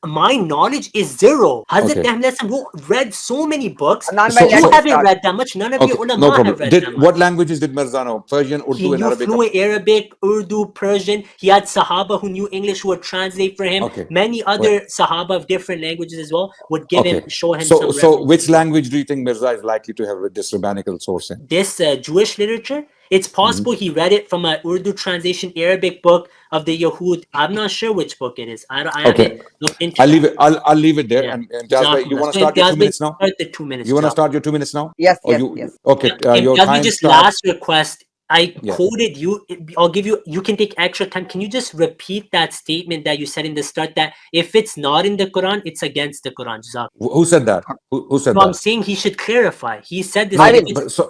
My knowledge is zero. Hazrat Ahmad read so many books. You haven't read that much. None of your ulama have read that much. What languages did Mirza know? Persian, Urdu, and Arabic? He knew fluent Arabic, Urdu, Persian. He had Sahabah who knew English who would translate for him. Okay. Many other Sahabah of different languages as well would give him, show him some references. So which language do you think Mirza is likely to have this rabbinical source in? This Jewish literature? It's possible he read it from an Urdu translation Arabic book of the Yahud. I'm not sure which book it is. I haven't looked into it. I'll leave it there. Yeah. And Imtiaz, you want to start your 2 minutes now? Start the 2 minutes. You want to start your 2 minutes now? Yes. Okay. Your time just starts. last request. I quoted you. I'll give you. You can take extra time. Can you just repeat that statement that you said in the start that if it's not in the Quran, it's against the Quran? Who said that? Who said that? I'm saying he should clarify. He said this.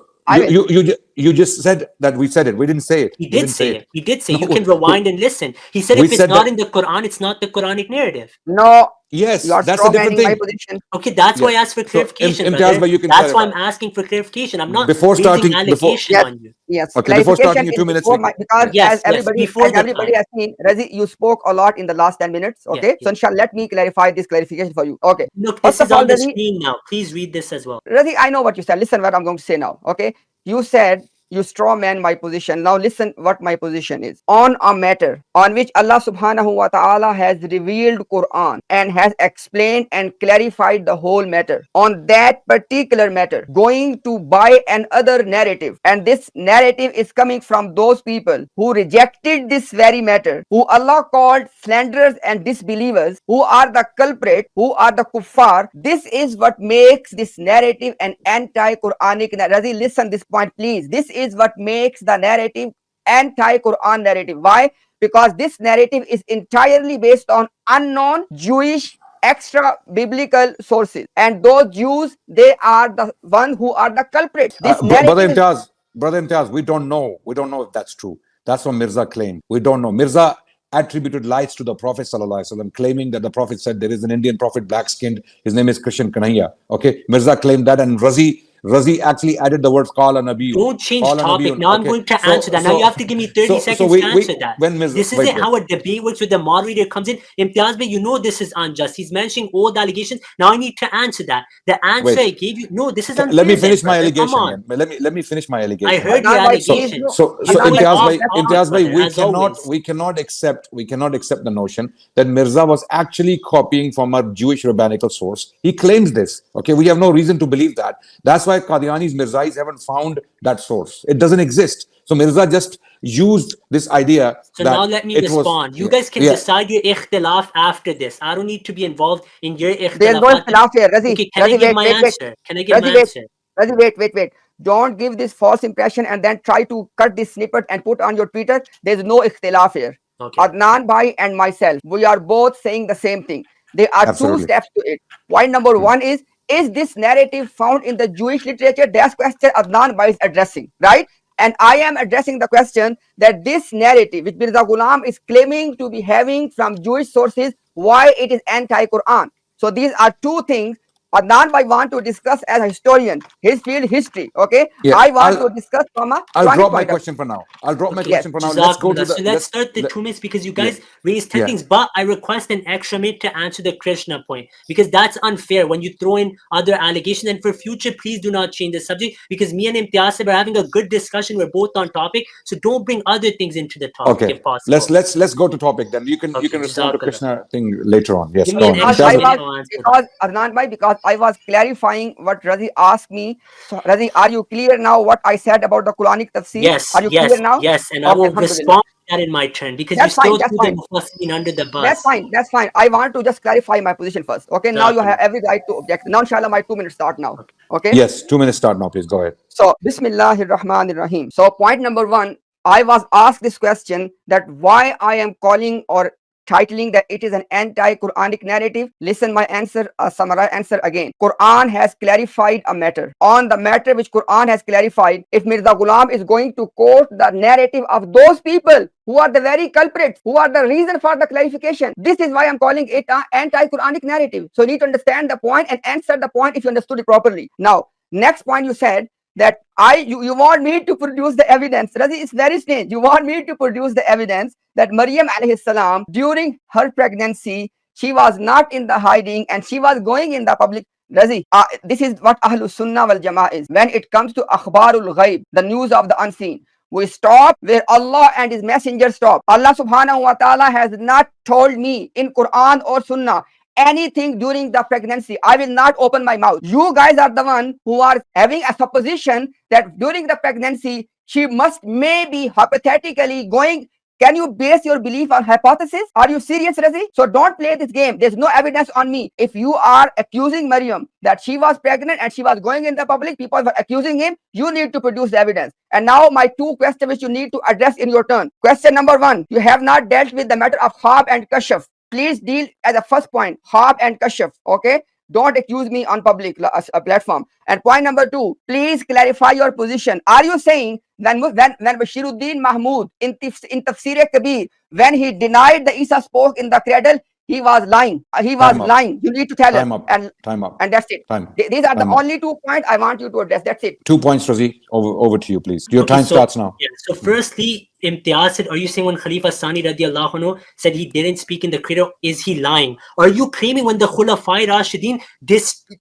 You just said that we said it. We didn't say it. He did say it. He did say it. You can rewind and listen. He said if it's not in the Quran, it's not the Quranic narrative. No. Yes, you are that's a different thing. My position. Okay, that's why I asked for clarification. That's why I'm asking for clarification. I'm not raising allegation on you. Yes. Okay, before starting your 2 minutes. Because as everybody has seen, Razi, you spoke a lot in the last 10 minutes. Okay, so inshallah, let me clarify this clarification for you. Okay. Look, this is on the screen now. Please read this as well. Razi, I know what you said. Listen what I'm going to say now. Okay, you said you straw man my position. Now listen what my position is. On a matter on which Allah subhanahu wa ta'ala has revealed Quran and has explained and clarified the whole matter. On that particular matter, going to buy another narrative, and this narrative is coming from those people who rejected this very matter, who Allah called slanderers and disbelievers, who are the culprit, who are the kuffar. This is what makes this narrative an anti-Quranic narrative. Razi, listen this point please. This is what makes the narrative anti-Quran narrative. Why? Because this narrative is entirely based on unknown Jewish extra biblical sources, and those Jews, they are the one who are the culprits. This Brother Imtiaz, we don't know if that's true. That's what Mirza claimed. We don't know. Mirza attributed lies to the Prophet ﷺ, claiming that the Prophet said there is an Indian prophet, black-skinned. His name is Krishna Kanhaiya. Okay, Mirza claimed that, and Razi Razi actually added the words qala nabiyun. Don't change Qala topic. nabiyun. Now I'm Okay. going to answer that. Now you have to give me 30 seconds to answer that. When Mirza, This isn't how a debate works where the moderator comes in. Imtiaz, you know this is unjust. He's mentioning old allegations. Now I need to answer that. The answer I gave you, no, this is unfair. Let me finish my brother. allegation. Come on. Let me finish my allegation. I heard your Adnan bhai, please, allegation. no. So You went Imtiaz bhai, brother, as always. we cannot accept the notion that Mirza was actually copying from a Jewish rabbinical source. He claims this. Okay, we have no reason to believe that. That's why Qadiani's Mirzais haven't found that source. It doesn't exist. So Mirza just used this idea. So that now let me respond. You guys can decide your ikhtilaf after this. I don't need to be involved in your ikhtilaf. There's no ikhtilaf here, Razi. Okay, can I give my answer? Can I give my answer? Razi, wait. Don't give this false impression and then try to cut this snippet and put on your Twitter. There's no ikhtilaf here. Okay. Adnan bhai and myself, we are both saying the same thing. There are two steps to it. Point number one is this narrative found in the Jewish literature? That's question Adnan bhai is addressing, right? And I am addressing the question that this narrative, which Mirza Ghulam is claiming to be having from Jewish sources, why it is anti-Quran. So these are two things Adnan bhai want to discuss as a historian, his field history. Okay, yeah, I want to discuss from a I'll drop my question for now. Let's go to the. So let's start the 2 minutes because you guys raised 10 things, but I request an extra minute to answer the Krishna point because that's unfair when you throw in other allegations. And for future, please do not change the subject because me and Imtiaz are having a good discussion. We're both on topic, so don't bring other things into the topic if possible. Let's go to topic then. You can respond to Krishna thing later on. Yes, go on. Because Adnan bhai, because I was clarifying what Razi asked me. So, Razi, are you clear now what I said about the Quranic tafsir? Yes, are you clear now? Yes, and I will respond to that in my turn because you still threw the Mufassirin under the bus. That's fine. I want to just clarify my position first. Okay, now you have every right to object. Now, inshallah, my 2 minutes start now. Okay? Yes, 2 minutes start now, please. Go ahead. So, Bismillahir Rahmanir Rahim. So, point number one, I was asked this question that why I am calling or titling that it is an anti-Quranic narrative. Listen my answer, summarize answer again. Quran has clarified a matter. On the matter which Quran has clarified, if Mirza Ghulam is going to quote the narrative of those people who are the very culprits, who are the reason for the clarification, this is why I'm calling it an anti-Quranic narrative. So you need to understand the point and answer the point if you understood it properly. Now, next point you said that you want me to produce the evidence. Razi, it's very strange. You want me to produce the evidence that Maryam alayhi salam, during her pregnancy, she was not in the hiding and she was going in the public. Razi, this is what Ahlus Sunnah wal Jama'ah is. When it comes to akhbarul ghaib, the news of the unseen, we stop where Allah and His Messenger stop. Allah subhanahu wa ta'ala has not told me in Quran or Sunnah anything during the pregnancy. I will not open my mouth. You guys are the one who are having a supposition that during the pregnancy, she must maybe hypothetically going. Can you base your belief on hypothesis? Are you serious, Razi? So don't play this game. There's no evidence on me. If you are accusing Maryam that she was pregnant and she was going in the public, people were accusing him, you need to produce the evidence. And now my two questions which you need to address in your turn. Question number one, you have not dealt with the matter of Khab and Kashaf. Please deal as a first point, Khab and Kashaf, okay? Don't accuse me on public platform. And point number two, please clarify your position. Are you saying when Bashiruddin Mahmud in Tafsir-e-Kabir, when he denied that Isa spoke in the cradle, he was lying. Lying. You need to tell him. Time up. And that's it. These are the only 2 points I want you to address. That's it. 2 points, Razi. Over to you, please. Your time starts now. Yeah. So firstly, Imtiaz said, are you saying when Khalifa Sani radiallahu anhu said he didn't speak in the cradle, is he lying? Are you claiming when the Khulafai Rashidin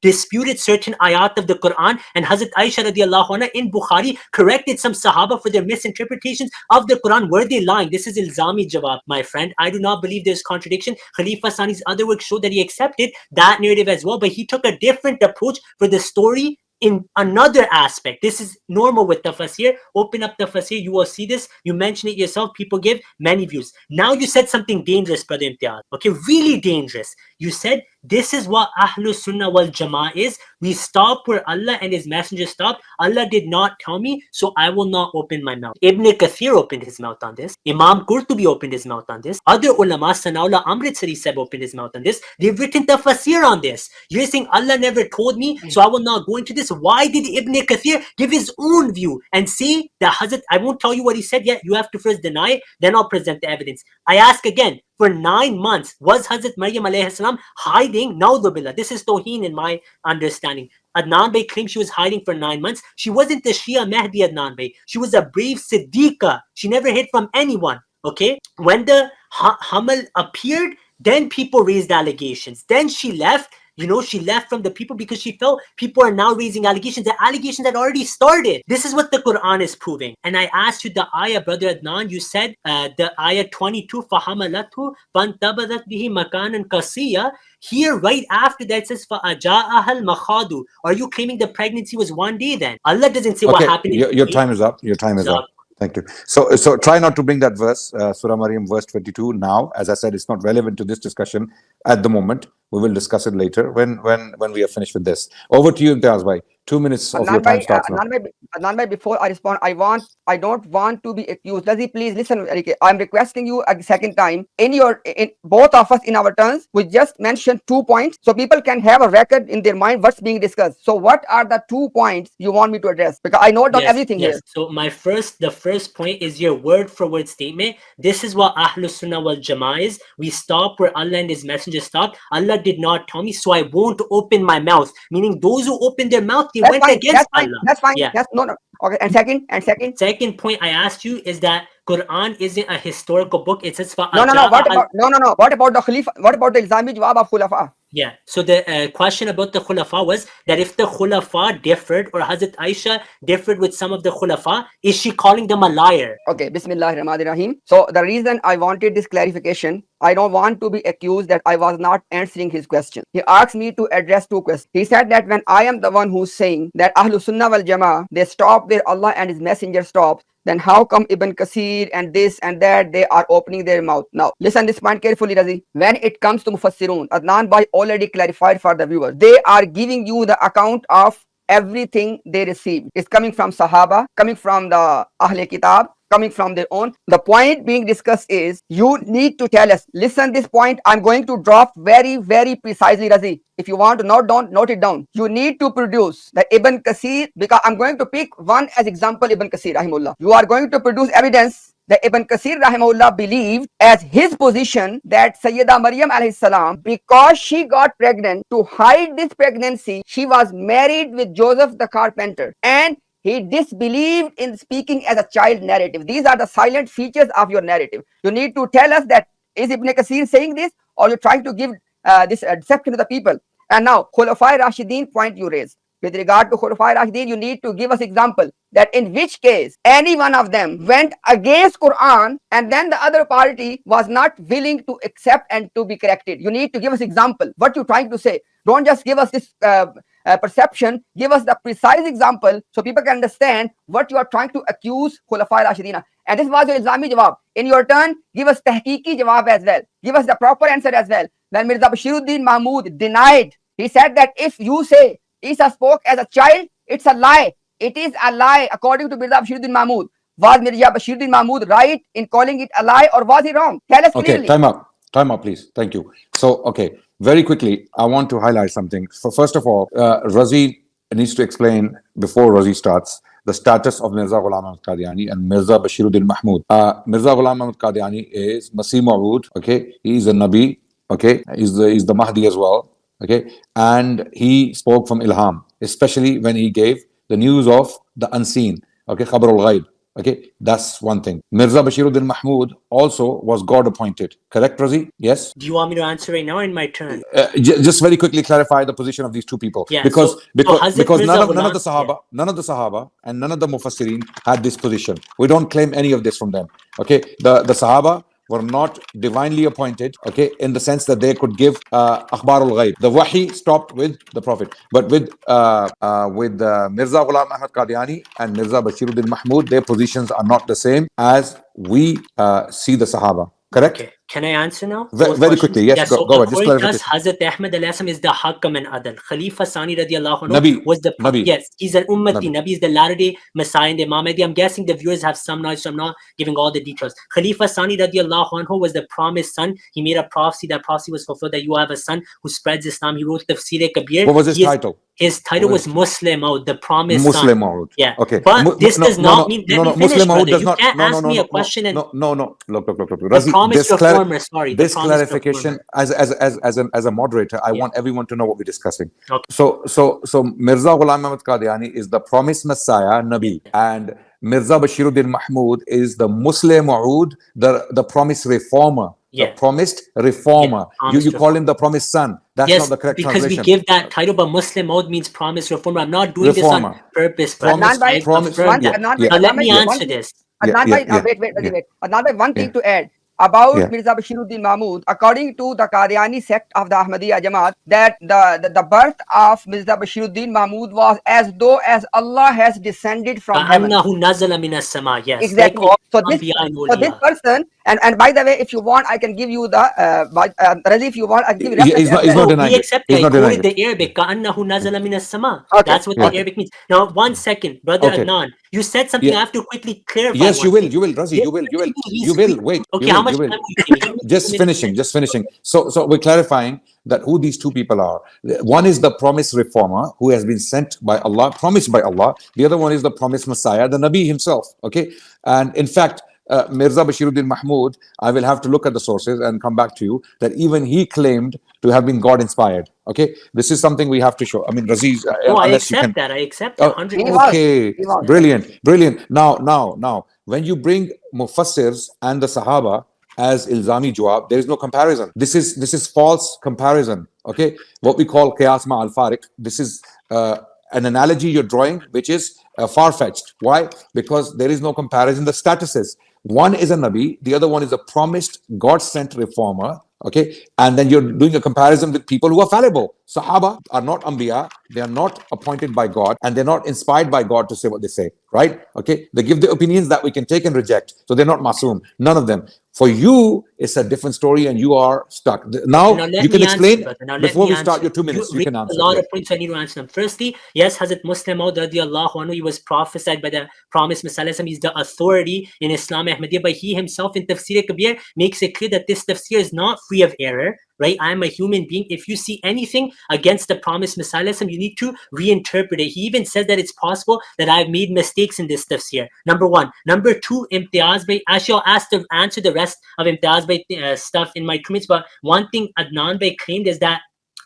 disputed certain ayat of the Quran and Hazrat Aisha radiallahu anha in Bukhari corrected some Sahabah for their misinterpretations of the Quran? Were they lying? This is ilzami jawab, my friend. I do not believe there's contradiction. Khalifa Sani's other work showed that he accepted that narrative as well, but he took a different approach for the story in another aspect. This is normal with tafsir. Open up tafsir, you will see this. You mention it yourself, people give many views. Now you said something dangerous, brother Imtiaz. Okay, really dangerous. You said this is what Ahlus Sunnah wal Jama'ah is. We stop where Allah and His Messenger stopped. Allah did not tell me, so I will not open my mouth. Ibn Kathir opened his mouth on this. Imam Qurtubi opened his mouth on this. Other ulama, Sanaullah Amritsari Sahib opened his mouth on this. They've written tafsir on this. You're saying Allah never told me, so I will not go into this. Why did Ibn Kathir give his own view and say that Hazrat, I won't tell you what he said yet, you have to first deny it, then I'll present the evidence. I ask again, for 9 months, was Hazrat Maryam alayhi salam hiding? Naudhu billah. This is Tawheen in my understanding. Adnan Bey claimed she was hiding for 9 months. She wasn't the Shia Mahdi Adnan Bey. She was a brave Siddiqa. She never hid from anyone. Okay? When the Hamal appeared, then people raised allegations. Then she left. She left from the people because she felt people are now raising allegations. The allegations had already started. This is what the Quran is proving. And I asked you the ayah, Brother Adnan, you said the ayah 22, فَحَمَلَتْهُ فَانْتَبَذَتْ بِهِ مَكَانًا قَصِيًّا. Here, right after that, it says, فَأَجَاءَهَا الْمَخَاضُ. Are you claiming the pregnancy was one day then? Allah doesn't say what happened. Your time is up. Your time is up. Thank you. So try not to bring that verse, Surah Maryam, verse 22 now. As I said, it's not relevant to this discussion at the moment. We will discuss it later when we are finished with this. Over to you, Imtiaz bhai. 2 minutes of your time starts now. Adnan bhai, before I respond, I don't want to be accused. Lazi, please listen. I'm requesting you a second time. In both of us, in our turns, we just mentioned 2 points, so people can have a record in their mind what's being discussed. So, what are the 2 points you want me to address? Because I note down everything here. So, the first point is your word for word statement. This is what Ahlus Sunnah wal Jama'ah is. We stop where Allah and His Messenger stopped. Allah did not tell me, so I won't open my mouth. Meaning, those who open their mouth, they went against Allah. That's fine. Yeah. No. Okay. And second. Second point I asked you is that Quran isn't a historical book. It says no. What about the Khalifa? What about the Islamic jawab of Khulafa? Yeah. So the question about the Khulafa was that if the Khulafa differed, or Hazrat Aisha differed with some of the Khulafa, is she calling them a liar? Okay. Bismillahirrahmanirrahim. So the reason I wanted this clarification, I don't want to be accused that I was not answering his question. He asked me to address 2 questions. He said that when I am the one who's saying that Ahlus Sunnah wal Jama'ah, they stop where Allah and His Messenger stops, then how come Ibn Kathir and this and that, they are opening their mouth? Now, listen this point carefully, Razi. When it comes to Mufassirun, Adnan Bhai already clarified for the viewers. They are giving you the account of everything they received. It's coming from Sahabah, coming from the Ahle Kitab, coming from their own. The point being discussed is, you need to tell us, listen this point, I'm going to drop very, very precisely, Razi. If you want to note it down. You need to produce the Ibn Kathir, because I'm going to pick one as example, Ibn Kathir Rahimullah. You are going to produce evidence that Ibn Kathir Rahimahullah believed as his position that Sayyidah Maryam alayhi salam, because she got pregnant, to hide this pregnancy, she was married with Joseph the carpenter, and he disbelieved in speaking as a child narrative. These are the silent features of your narrative. You need to tell us that is Ibn Kathir saying this, or you're trying to give this deception to the people. And now, Khulafai Rashidin point you raised. With regard to Khulafai Rashidin, you need to give us example that in which case any one of them went against Quran and then the other party was not willing to accept and to be corrected. You need to give us example. What you're trying to say. Don't just give us this perception. Give us the precise example so people can understand what you are trying to accuse Khulafai Rashidina. And this was your Islami jawab. In your turn, give us tahqiqi jawab as well. Give us the proper answer as well. When Mirza Bashiruddin Mahmud denied, he said that if you say Isa spoke as a child, it's a lie. It is a lie according to Mirza Bashiruddin Mahmud. Was Mirza Bashiruddin Mahmud right in calling it a lie, or was he wrong? Tell us clearly. Okay, time up, please. Thank you. So, okay, very quickly, I want to highlight something. So, first of all, Razi needs to explain, before Razi starts, the status of Mirza Ghulam Ahmad Qadiani and Mirza Bashiruddin Mahmud. Mirza Ghulam Ahmad Qadiani is Masih Ma'ud, okay? He is a Nabi, okay? He's the Mahdi as well, okay? And he spoke from Ilham, especially when he gave the news of the unseen, okay? Khabar al-Ghaib, okay? That's one thing. Mirza Bashiruddin Mahmud also was God appointed, correct, Razi? Yes? Do you want me to answer right now or in my turn? Just very quickly clarify the position of these two people. Yeah, because none of the Sahaba, yeah. none of the Sahaba and none of the Mufassirin had this position. We don't claim any of this from them. Okay, the Sahaba were not divinely appointed, okay, in the sense that they could give akhbarul ghaib. The wahi stopped with the Prophet. But with Mirza Ghulam Ahmad Qadiani and Mirza Bashiruddin Mahmud, their positions are not the same as we see the Sahaba. Correct? Okay. Can I answer now? Very quickly, yes. Yeah, go ahead. Just according to us, Hazrat Ahmad alayhi is the Hakam and Adal. Khalifa Sani radiallahu anhu Nabi, was the Nabi. Yes, he's an Ummati. Nabi is the latter-day Messiah and the Imam Mahdi. I'm guessing the viewers have some knowledge, so I'm not giving all the details. Khalifa Sani radiallahu anhu was the promised son. He made a prophecy. That prophecy was fulfilled, that you have a son who spreads Islam. He wrote Tafsir Kabir. What was his title? His title was Muslim Maud, the promised Muslim son. Maud. Yeah. Okay. But this does not mean. Let me finish, Muslim Maud brother. does You not. can't ask me a question and No. Look. promise Just to reformer. Sorry, the this promised clarification reformer. as a moderator, I Yeah. want everyone to know what we're discussing. Okay. So Mirza Ghulam Ahmad Qadiani is the promised Messiah, Nabi, and Mirza Bashiruddin Mahmud is the Muslim Maud, the promised reformer. The Yeah. promised reformer. Promised You call him the promised son. That's Yes, not the correct because we translation. give that title, but Muslim mode means promise reformer. I'm not doing this on Reformer. purpose, Adnan brothers. bhai, I promise. affirm that. Adnan Yeah. bhai, Now let me one answer thing. this. Adnan bhai, wait. Adnan bhai, one thing to add about Yeah. Mirza Bashiruddin Mahmud. According to the Qadiani sect of the Ahmadiyya Jamaat, that the birth of Mirza Bashiruddin Mahmud was as though as Allah has descended from heaven. كَأَنَّهُ نَزَلَ مِنَ السَّمَاءِ. Yes, like Exactly. all So this Anbiya and so this Awliya. person, and by the way, if you want, I can give you the Razi, if you want, I can give you reference. He's not Oh, denying we it. accept He's that. not denying Quoted it. the Arabic. كَأَنَّهُ نَزَلَ مِنَ السَّمَاءِ. Okay. That's what the Arabic means. Now, one second, brother Okay. Adnan. You said something. Yeah. I have to quickly clarify. Yes, you one will. thing. You will, Razi. You will. He's You will. screaming. Wait. Okay, You how will. much You will. time will you give me? Give me 2 Just minutes. finishing. Just finishing. So we're clarifying that who these two people are. One is the promised reformer who has been sent by Allah, promised by Allah. The other one is the promised Messiah, the Nabi himself. Okay, and in fact, Mirza Bashiruddin Mahmud, I will have to look at the sources and come back to you, that even he claimed to have been God inspired. Okay, this is something we have to show. I mean, Raziz, No, I unless you accept can. that. I accept that. 100%. He was. Okay, He was. brilliant. Now, when you bring Mufassirs and the Sahaba as ilzami jawab, there is no comparison. This is false comparison. Okay, what we call qiyas ma al farik. This is an analogy you're drawing, which is far-fetched. Why? Because there is no comparison. The statuses. One is a Nabi, the other one is a promised God-sent reformer. Okay, and then you're doing a comparison with people who are fallible. Sahaba are not Anbiya, they are not appointed by God, and they're not inspired by God to say what they say, right? Okay, they give the opinions that we can take and reject, so they're not masoom, none of them. For you, it's a different story, and you are stuck. Now you can explain before we start your 2 minutes. You can answer. A lot of points I need to answer them. Firstly, yes, Hazrat Muslim Maud radiallahu anhu, he was prophesied by the promised Messiah. He's the authority in Islam Ahmadiyya, but he himself in Tafsir Kabir makes it clear that this tafsir is not free of error. Right, I'm a human being. If you see anything against the promised Messiah, you need to reinterpret it. He even says that it's possible that I've made mistakes in this tafsir. Number one. Number two, Imtiaz Bhai. Actually, I'll ask to answer the rest of Imtiaz Bhai stuff in my comments. But one thing Adnan Bhai claimed is that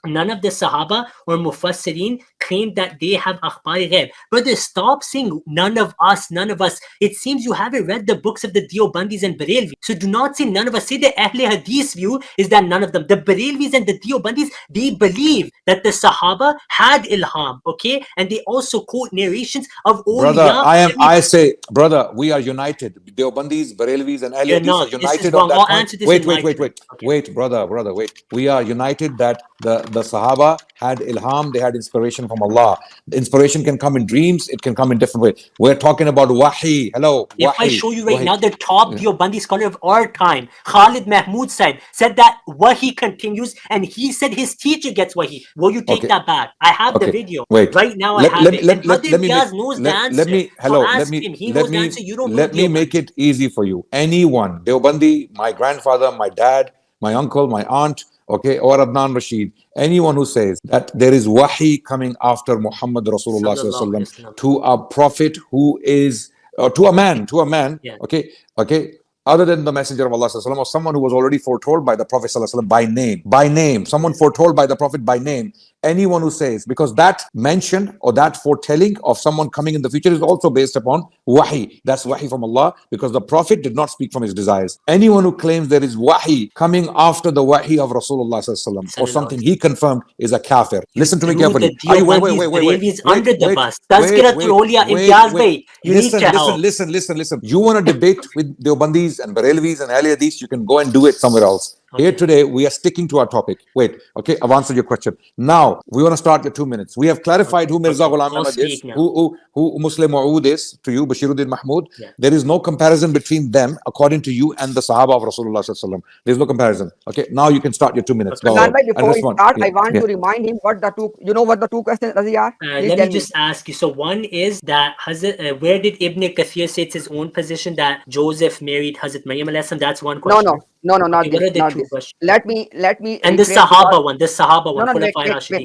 none of the Sahaba or Mufassirin claimed that they have akhbar ghaib. Brother, stop saying none of us, none of us. It seems you haven't read the books of the Deobandis and Barelvis. So do not say none of us. Say the Ahle Hadith's view is that none of them. The Barelvis and the Deobandis, they believe that the Sahaba had ilham, okay? And they also quote narrations of Brother, awliya. I say, brother, we are united. Deobandis, Barelvis, and Ahle Hadith are united on that point. Wait, brother, wait. We are united that the Sahaba had ilham, they had inspiration from Allah. The inspiration can come in dreams, it can come in different ways. We're talking about wahi. Hello, if wahi. I show you right now, the top Deobandi scholar of our time, Khalid Mahmood said that wahi continues, and he said his teacher gets wahi. Will you take that back? I have the video. Wait. Right now I have it. And Brother Imtiaz knows the answer. You don't know let me make it easy for you. Anyone, Deobandi, my grandfather, my dad, my uncle, my aunt, okay, or Adnan Rashid, anyone who says that there is wahi coming after Muhammad Rasulullah Sallallahu Alaihi Wasallam to a prophet who is, to a man, okay, other than the Messenger of Allah Sallallahu Alaihi Wasallam, or someone who was already foretold by the Prophet Sallallahu Alaihi Wasallam by name, someone foretold by the Prophet by name, anyone who says, because that mention or that foretelling of someone coming in the future is also based upon wahi. That's wahi from Allah, because the Prophet did not speak from his desires. Anyone who claims there is wahi coming after the wahi of Rasulullah Sallallahu Alaihi Wasallam, or something he confirmed, is a kafir. Listen to me carefully. Wait. Under the bus. Imtiaz Bhai, you need to help. Listen. You want to debate with Deobandis and Barelvis and Ahle Hadith, you can go and do it somewhere else. Okay. Here today, we are sticking to our topic. Wait, okay, I've answered your question. Now, we want to start your 2 minutes. We have clarified who Mirza Ghulam Ahmad is, who Muslim Maud is to you, Bashiruddin Mahmud. Yeah. There is no comparison between them, according to you, and the Sahaba of Rasulullah Sallallahu Alaihi Wasallam. There's no comparison. Okay, now you can start your 2 minutes. Before we start, I want to remind him what the two questions are. Let me just ask you. So one is that where did Ibn Kathir say it's his own position that Joseph married Hazrat Maryam? That's one question. No, not this. Let me. And the Sahaba one.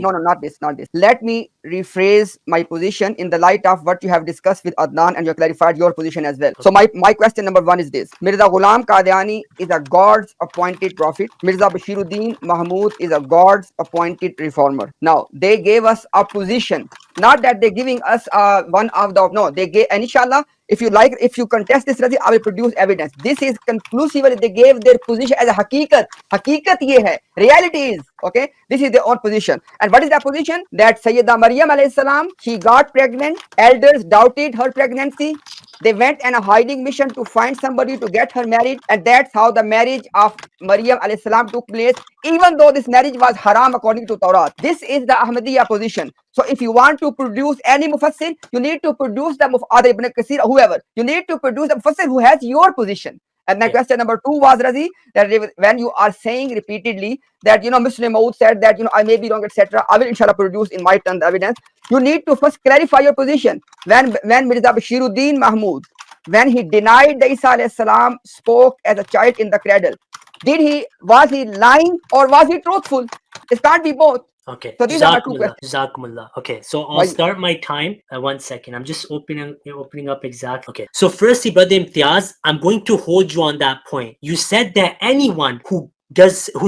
No, not this. Let me rephrase my position in the light of what you have discussed with Adnan, and you have clarified your position as well. So my question number one is this: Mirza Ghulam Qadiani is a God's appointed prophet. Mirza Bashiruddin Mahmud is a God's appointed reformer. Now they gave us a position, not that they're giving us one of the, no, they gave, and inshallah, if you like, if you contest this, Razi, I will produce evidence. This is conclusively they gave their position as a hakikat. Hakikat ye hai, reality is, okay, this is their own position. And what is that position? That Sayyida Maryam alayhi salam, she got pregnant, elders doubted her pregnancy, they went on a hiding mission to find somebody to get her married, and that's how the marriage of Maryam alayhi salam took place, even though this marriage was haram according to Torah. This is the Ahmadiyya position. So if you want to produce any mufassir, you need to produce the Other Ibn Kathir, whoever. You need to produce the mufassir who has your position. And my question number two was, Razi, that when you are saying repeatedly that, Muslim Maud said that, I may be wrong, etc., I will inshallah produce in my turn the evidence. You need to first clarify your position. When Mirza Bashiruddin Mahmud, when he denied that Isa alayhi salam spoke as a child in the cradle, was he lying or was he truthful? It can't be both. Okay. So these are my two questions. Jazakumullah. Okay. So I'll start my time. 1 second. I'm just opening up exact. Okay. So firstly, Brother Imtiaz, I'm going to hold you on that point. You said that anyone who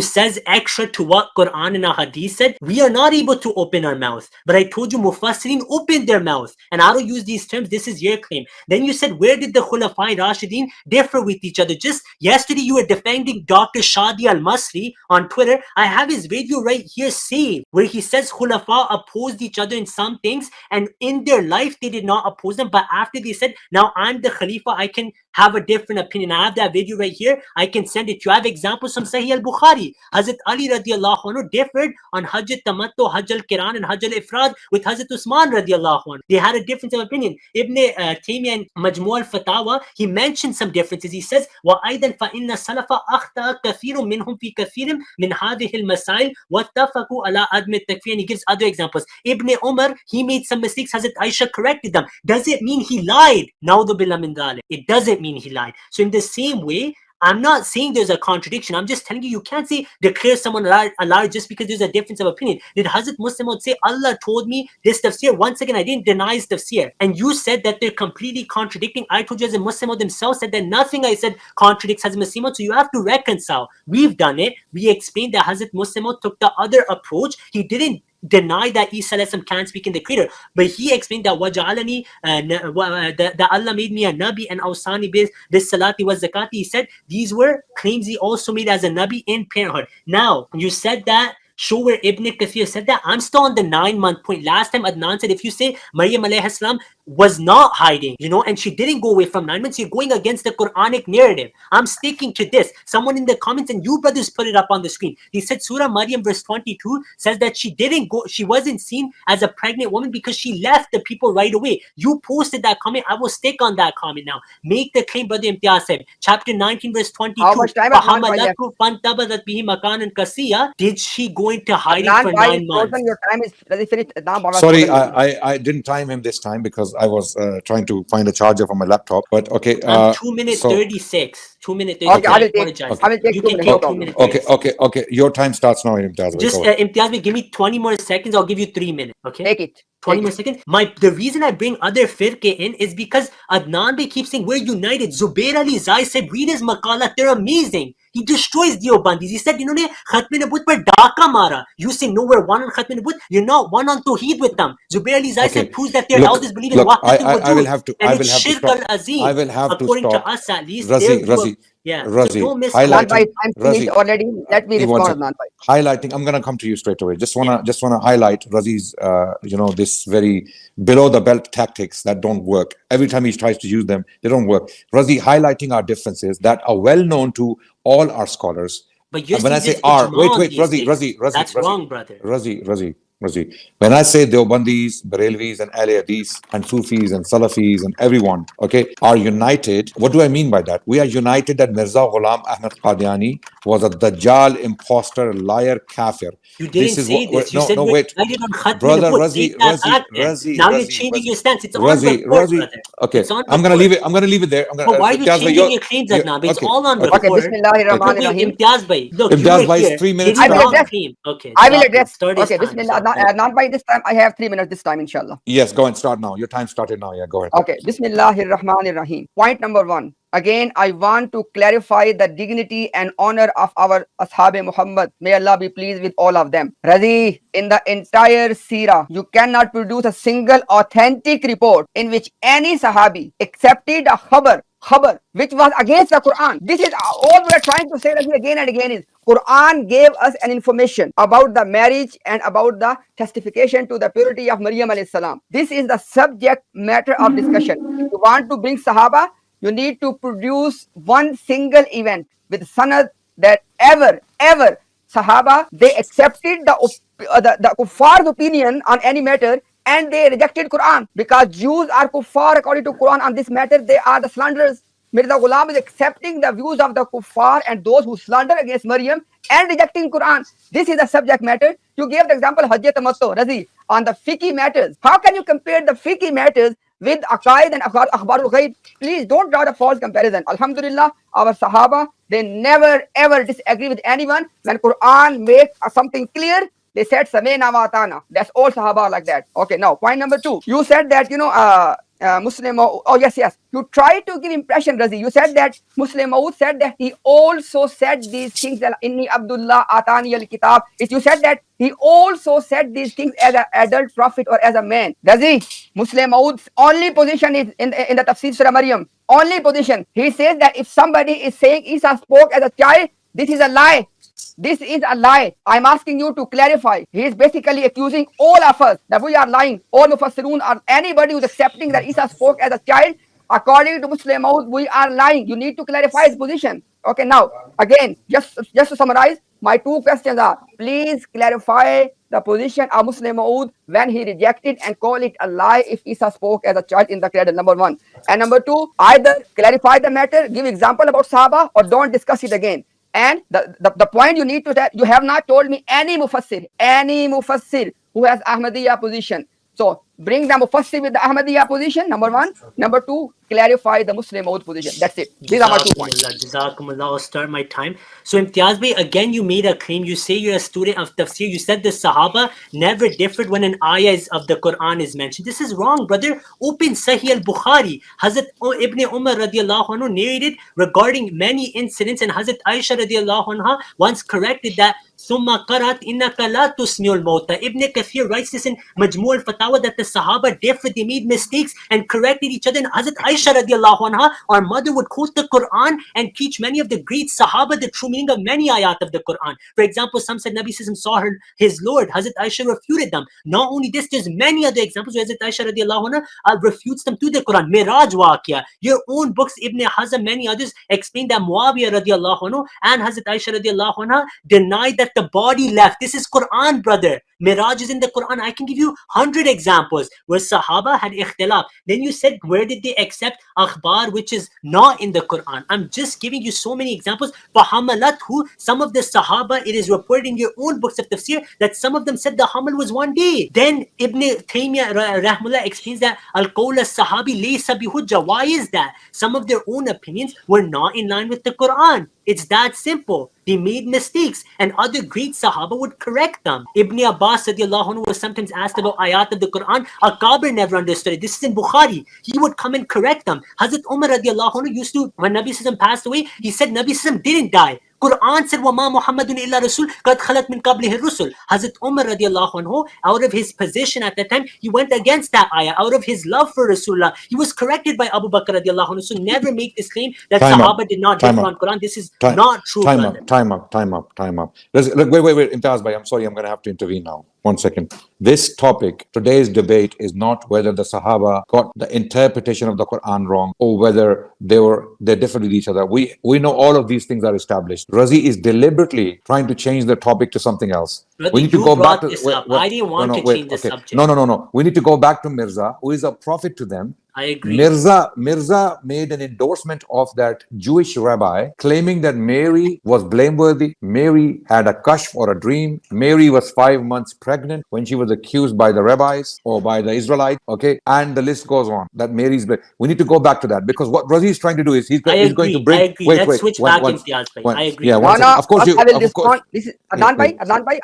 says extra to what Quran and Hadith said, we are not able to open our mouth. But I told you Mufassirin opened their mouth. And I don't use these terms. This is your claim. Then you said, where did the Khulafai Rashidin differ with each other? Just yesterday you were defending Dr. Shadi Al-Masri on Twitter. I have his video right here saved, where he says Khulafa opposed each other in some things, and in their life they did not oppose them. But after they said, now I'm the Khalifa, I can have a different opinion. I have that video right here. I can send it to you. I have examples from Sahih al-Bukhari. Hazrat Ali radiallahu anhu differed on Hajj al-Tamattu, Hajj al-Kiran and Hajj al-Ifrad with Hazrat Usman radiallahu anhu. They had a difference of opinion. Ibn Taymiyyah in Majmu' al-Fatawa, he mentioned some differences. He says, وَأَيْضًا فَإِنَّ السَّلَفَ أَخْطَأَ كَثِيرٌ مِنْهُمْ فِي كَثِيرٍ مِنْ هَذِهِ الْمَسَائِلِ وَاتَّفَقُوا عَلَى عَدْمِ التَّكْفِيرِ. And he gives other examples. Ibn Umar, he made some mistakes. Hazrat Aisha corrected them. Does it mean he lied? Na'udhu billah min dhalik. It doesn't mean he lied. So in the same way, I'm not saying there's a contradiction. I'm just telling you can't say declare someone a liar just because there's a difference of opinion. Did Hazrat Muslim would say Allah told me this tafsir? Once again, I didn't deny his tafsir. And you said that they're completely contradicting. I told you as a Muslim themselves said that nothing I said contradicts Hazrat Muslim. So you have to reconcile. We've done it. We explained that Hazrat Muslim took the other approach. He didn't deny that Isa can't speak in the creator, but he explained that waj'alani that Allah made me a nabi and awsani bis salati was zakati. He said these were claims he also made as a nabi in parenthood. Now you said that, show where Ibn Kathir said that. I'm still on the 9-month point. Last time Adnan said if you say Maryam alayhi salam was not hiding, and she didn't go away from 9 months, you're going against the Quranic narrative. I'm sticking to this. Someone in the comments, and you brothers put it up on the screen. He said Surah Maryam verse 22 says that she wasn't seen as a pregnant woman because she left the people right away. You posted that comment. I will stick on that comment now. Make the claim, Brother Imtiaz said. Chapter 19 verse 22. How much time? Did she go into hiding for 9 months? Your time is finished. Sorry, I didn't time him this time because I was trying to find a charger for my laptop. But okay. 2 minutes 36. 2 minutes 36. Okay, I will take you 2 can minutes. take 2 minutes. Okay. Your time starts now, Imtiaz. Just Imtiaz, give me 20 more seconds. I'll give you 3 minutes. Okay. Take it. 20 more seconds. The reason I bring other firqe in is because Adnan Bey keeps saying we're united. Zubair Ali Zai said, read his maqalat, they're amazing. He destroys Deobandis. He said, Khatm Nabut par daka mara. You say no, we're one on Khatm Nabut. You're not one on Tawheed with them. Zubair Ali Zai said proves that their elders believe in Wahdat al-Wujud. I will have to stop. I will have to according stop. To us at least. Razi. Yeah. Razi, so don't miss highlighting. Razi, already. Let me respond. Highlighting. I'm gonna come to you straight away. Just wanna highlight Razi's, this very below the belt tactics that don't work. Every time he tries to use them, they don't work. Razi highlighting our differences that are well known to all our scholars. But you're when I say our, wait, Razi, that's wrong, brother. Razi. When I say Deobandis, Barelvis, and Ahle Hadith, and Sufis, and Salafis, and everyone, are united, what do I mean by that? We are united that Mirza Ghulam Ahmad Qadiani was a Dajjal, imposter, liar, kafir. You didn't say this. You said wait. On Brother, Razi. Now you're changing your stance. It's all brother. Okay, It's on I'm gonna record. leave it. I'm gonna leave it there. I'm gonna. But why are you Imtiaz bhai, changing your claims, Adnan? It's okay. all on Okay. Okay, record. Bismillahir Wait, Rahim. Imtiaz bhai, look, you Imtiaz were bhai, here. 3 Give minutes me I will your now. address. claim. Okay, I will Jazakum. address. Start his Okay, time. Bismillah. Jazakum. Not by this time. I have 3 minutes this time, inshallah. Yes, go and start now. Your time started now. Yeah, go ahead. Okay, Bismillahir Rahmanir Rahim. Point number 1. Again, I want to clarify the dignity and honor of our Ashab Muhammad. May Allah be pleased with all of them. Razi, in the entire Seerah, you cannot produce a single authentic report in which any Sahabi accepted a khabar which was against the Quran. This is all we are trying to say again and again is Quran gave us an information about the marriage and about the testification to the purity of Maryam alayhi salam. This is the subject matter of discussion. If you want to bring Sahaba, you need to produce one single event with sanad that ever Sahaba they accepted the kuffar's opinion on any matter and they rejected Quran because Jews are kuffar according to Quran on this matter. They are the slanderers. Mirza Ghulam is accepting the views of the kuffar and those who slander against Maryam and rejecting Quran. This is the subject matter. You gave the example Hajjat Tamattu, Razi, on the fiqh matters. How can you compare the fiqh matters with Aqaid and Akhbarul Ghaib? Please don't draw the false comparison. Alhamdulillah, our Sahaba, they never ever disagree with anyone. When Quran makes something clear, they said Samena wa atana. That's all Sahaba like that. Okay, now point number 2. You said that Muslim. Oh yes. You try to give impression, Razi. You said that Muslim Maud said that he also said these things. Inni Abdullah Atani al Kitab. If you said that he also said these things as an adult prophet or as a man, Razi, Muslim Maud's only position is in the Tafsir Surah Maryam. Only position. He says that if somebody is saying Isa spoke as a child, this is a lie. This is a lie. I'm asking you to clarify. He is basically accusing all of us that we are lying. All Mufassirun or anybody who's accepting that Isa spoke as a child, according to Muslim Maud, we are lying. You need to clarify his position. Okay, now, again, just to summarize, my 2 questions are, please clarify the position of Muslim Maud when he rejected and call it a lie if Isa spoke as a child in the cradle, number 1. And number 2, either clarify the matter, give example about Sahaba, or don't discuss it again. And the point you need to tell, you have not told me any mufassir who has Ahmadiyya position. So bring the mufassir with the Ahmadiyya position, number 1. Number 2, clarify the Muslim Maud position. That's it. These are my 2 points. Jazakumullah. I'll start my time. So Imtiaz bhai, again you made a claim. You say you're a student of tafsir. You said the Sahaba never differed when an ayah of the Quran is mentioned. This is wrong, brother. Open Sahih al-Bukhari. Hazrat Ibn Umar radiallahu anhu narrated regarding many incidents, and Hazrat Aisha radiallahu anha once corrected that ثم قرأت إنك لا تسمع الموتى. Ibn Kathir writes this in Majmu' al-Fatawa that the Sahaba differed, they made mistakes and corrected each other. And Hazrat Aisha radiallahu anha, our mother, would quote the Quran and teach many of the great Sahaba the true meaning of many ayat of the Quran. For example, some said Nabi Sallallahu saw his Lord. Hazrat Aisha refuted them. Not only this, there's many other examples where Hazrat Aisha radiallahu anha refutes them to the Quran. Miraj Waqia, your own books, Ibn Hazm, many others explain that Muawiyah radiallahu anhu and Hazrat Aisha radiallahu anha denied that the body left. This is Quran, brother. Miraj is in the Quran. I can give you 100 examples where Sahaba had ikhtilaf. Then you said, where did they accept akhbar, which is not in the Quran? I'm just giving you so many examples. Fahamalathu, some of the Sahaba, it is reported in your own books of tafsir that some of them said the hamal was 1 day. Then Ibn Taymiyyah rahmullah explains that al-qawl as-sahabi laysa bihujja. Why is that? Some of their own opinions were not in line with the Quran. It's that simple. They made mistakes, and other great Sahaba would correct them. Ibn Abbas radiallahu anhu was sometimes asked about ayat of the Quran. Al-Kabir never understood it. This is in Bukhari. He would come and correct them. Hazrat Umar radiallahu anhu used to, when Nabi Sallam passed away, he said Nabi Sallam didn't die. Quran said, وَمَا مُحَمَّدٌ إِلَّا رَسُولٌ قَدْ خَلَتْ مِنْ قَبْلِهِ الرُّسُلُ. Hazrat Umar radiallahu anhu, out of his position at that time, he went against that ayah. Out of his love for Rasulullah, he was corrected by Abu Bakr radiallahu anhu. So never make this claim that Sahaba did not differ on Quran. This is not true, brother. Time up. Look, wait, Imtiaz bhai, I'm sorry, I'm going to have to intervene now. 1 second. This topic, today's debate, is not whether the Sahaba got the interpretation of the Quran wrong or whether they differed with each other. We know all of these things are established. Razi is deliberately trying to change the topic to something else. Brother, we need to go back to I didn't want to change the subject. No. We need to go back to Mirza, who is a prophet to them, I agree. Mirza made an endorsement of that Jewish rabbi, claiming that Mary was blameworthy. Mary had a kashf or a dream. Mary was 5 months pregnant when she was accused by the rabbis or by the Israelites. Okay, and the list goes on. That Mary's. We need to go back to that, because what Razi is trying to do is he's going to bring. I agree. Wait, Let's switch back, Imtiaz bhai. I agree. Yeah, No, one second. no, Of course, first I will of course. respond. This is Adnan bhai,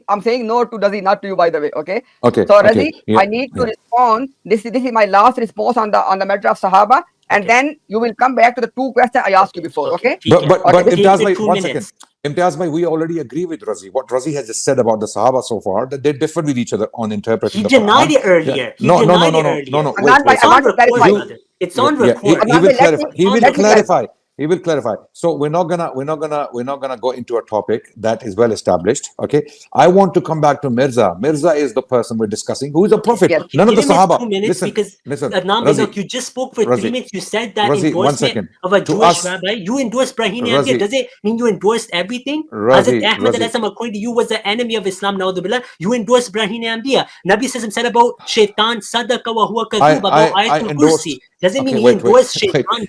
I'm saying no to Razi, not to you, by the way. Okay. Okay. So Okay. Razi, I need to respond. This is my last response on the matter of Sahaba, and then you will come back to the two questions I asked you before. Okay. But Okay. Imtiaz bhai, 2 one minutes. second. Imtiaz bhai, we already agree with Razi. What Razi has just said about the Sahaba so far, that they differ with each other on interpreting He the denied Quran. it earlier. He No. denied it earlier. Wait. Adnan bhai, It's I on want to record, clarify. brother. It's on Yeah, record. he will clarify. He will let me clarify. He will clarify. So we're not gonna go into a topic that is well established. Okay. I want to come back to Mirza. Mirza is the person we're discussing, who is a prophet. Yes. None of Give the him his Sahaba. 2 minutes, because Listen. Adnan, Razi, look, you just spoke for 3 Razi, minutes. You said that Razi, 1 endorsement second. of a To Jewish us, rabbi. You endorsed Brahim Amdiya. Razi, Does it mean you endorsed everything? Razi, Hazrat Ahmad Razi. according to you, was the enemy of Islam. Naudzubillah. You endorsed Brahim Amdiya. Nabi Sallam said about Shaitan Sadaqa wa huwa kadhoob, about I Ayatul endorsed. Kursi. Doesn't mean Okay, he wait, endorsed wait. Shaitan.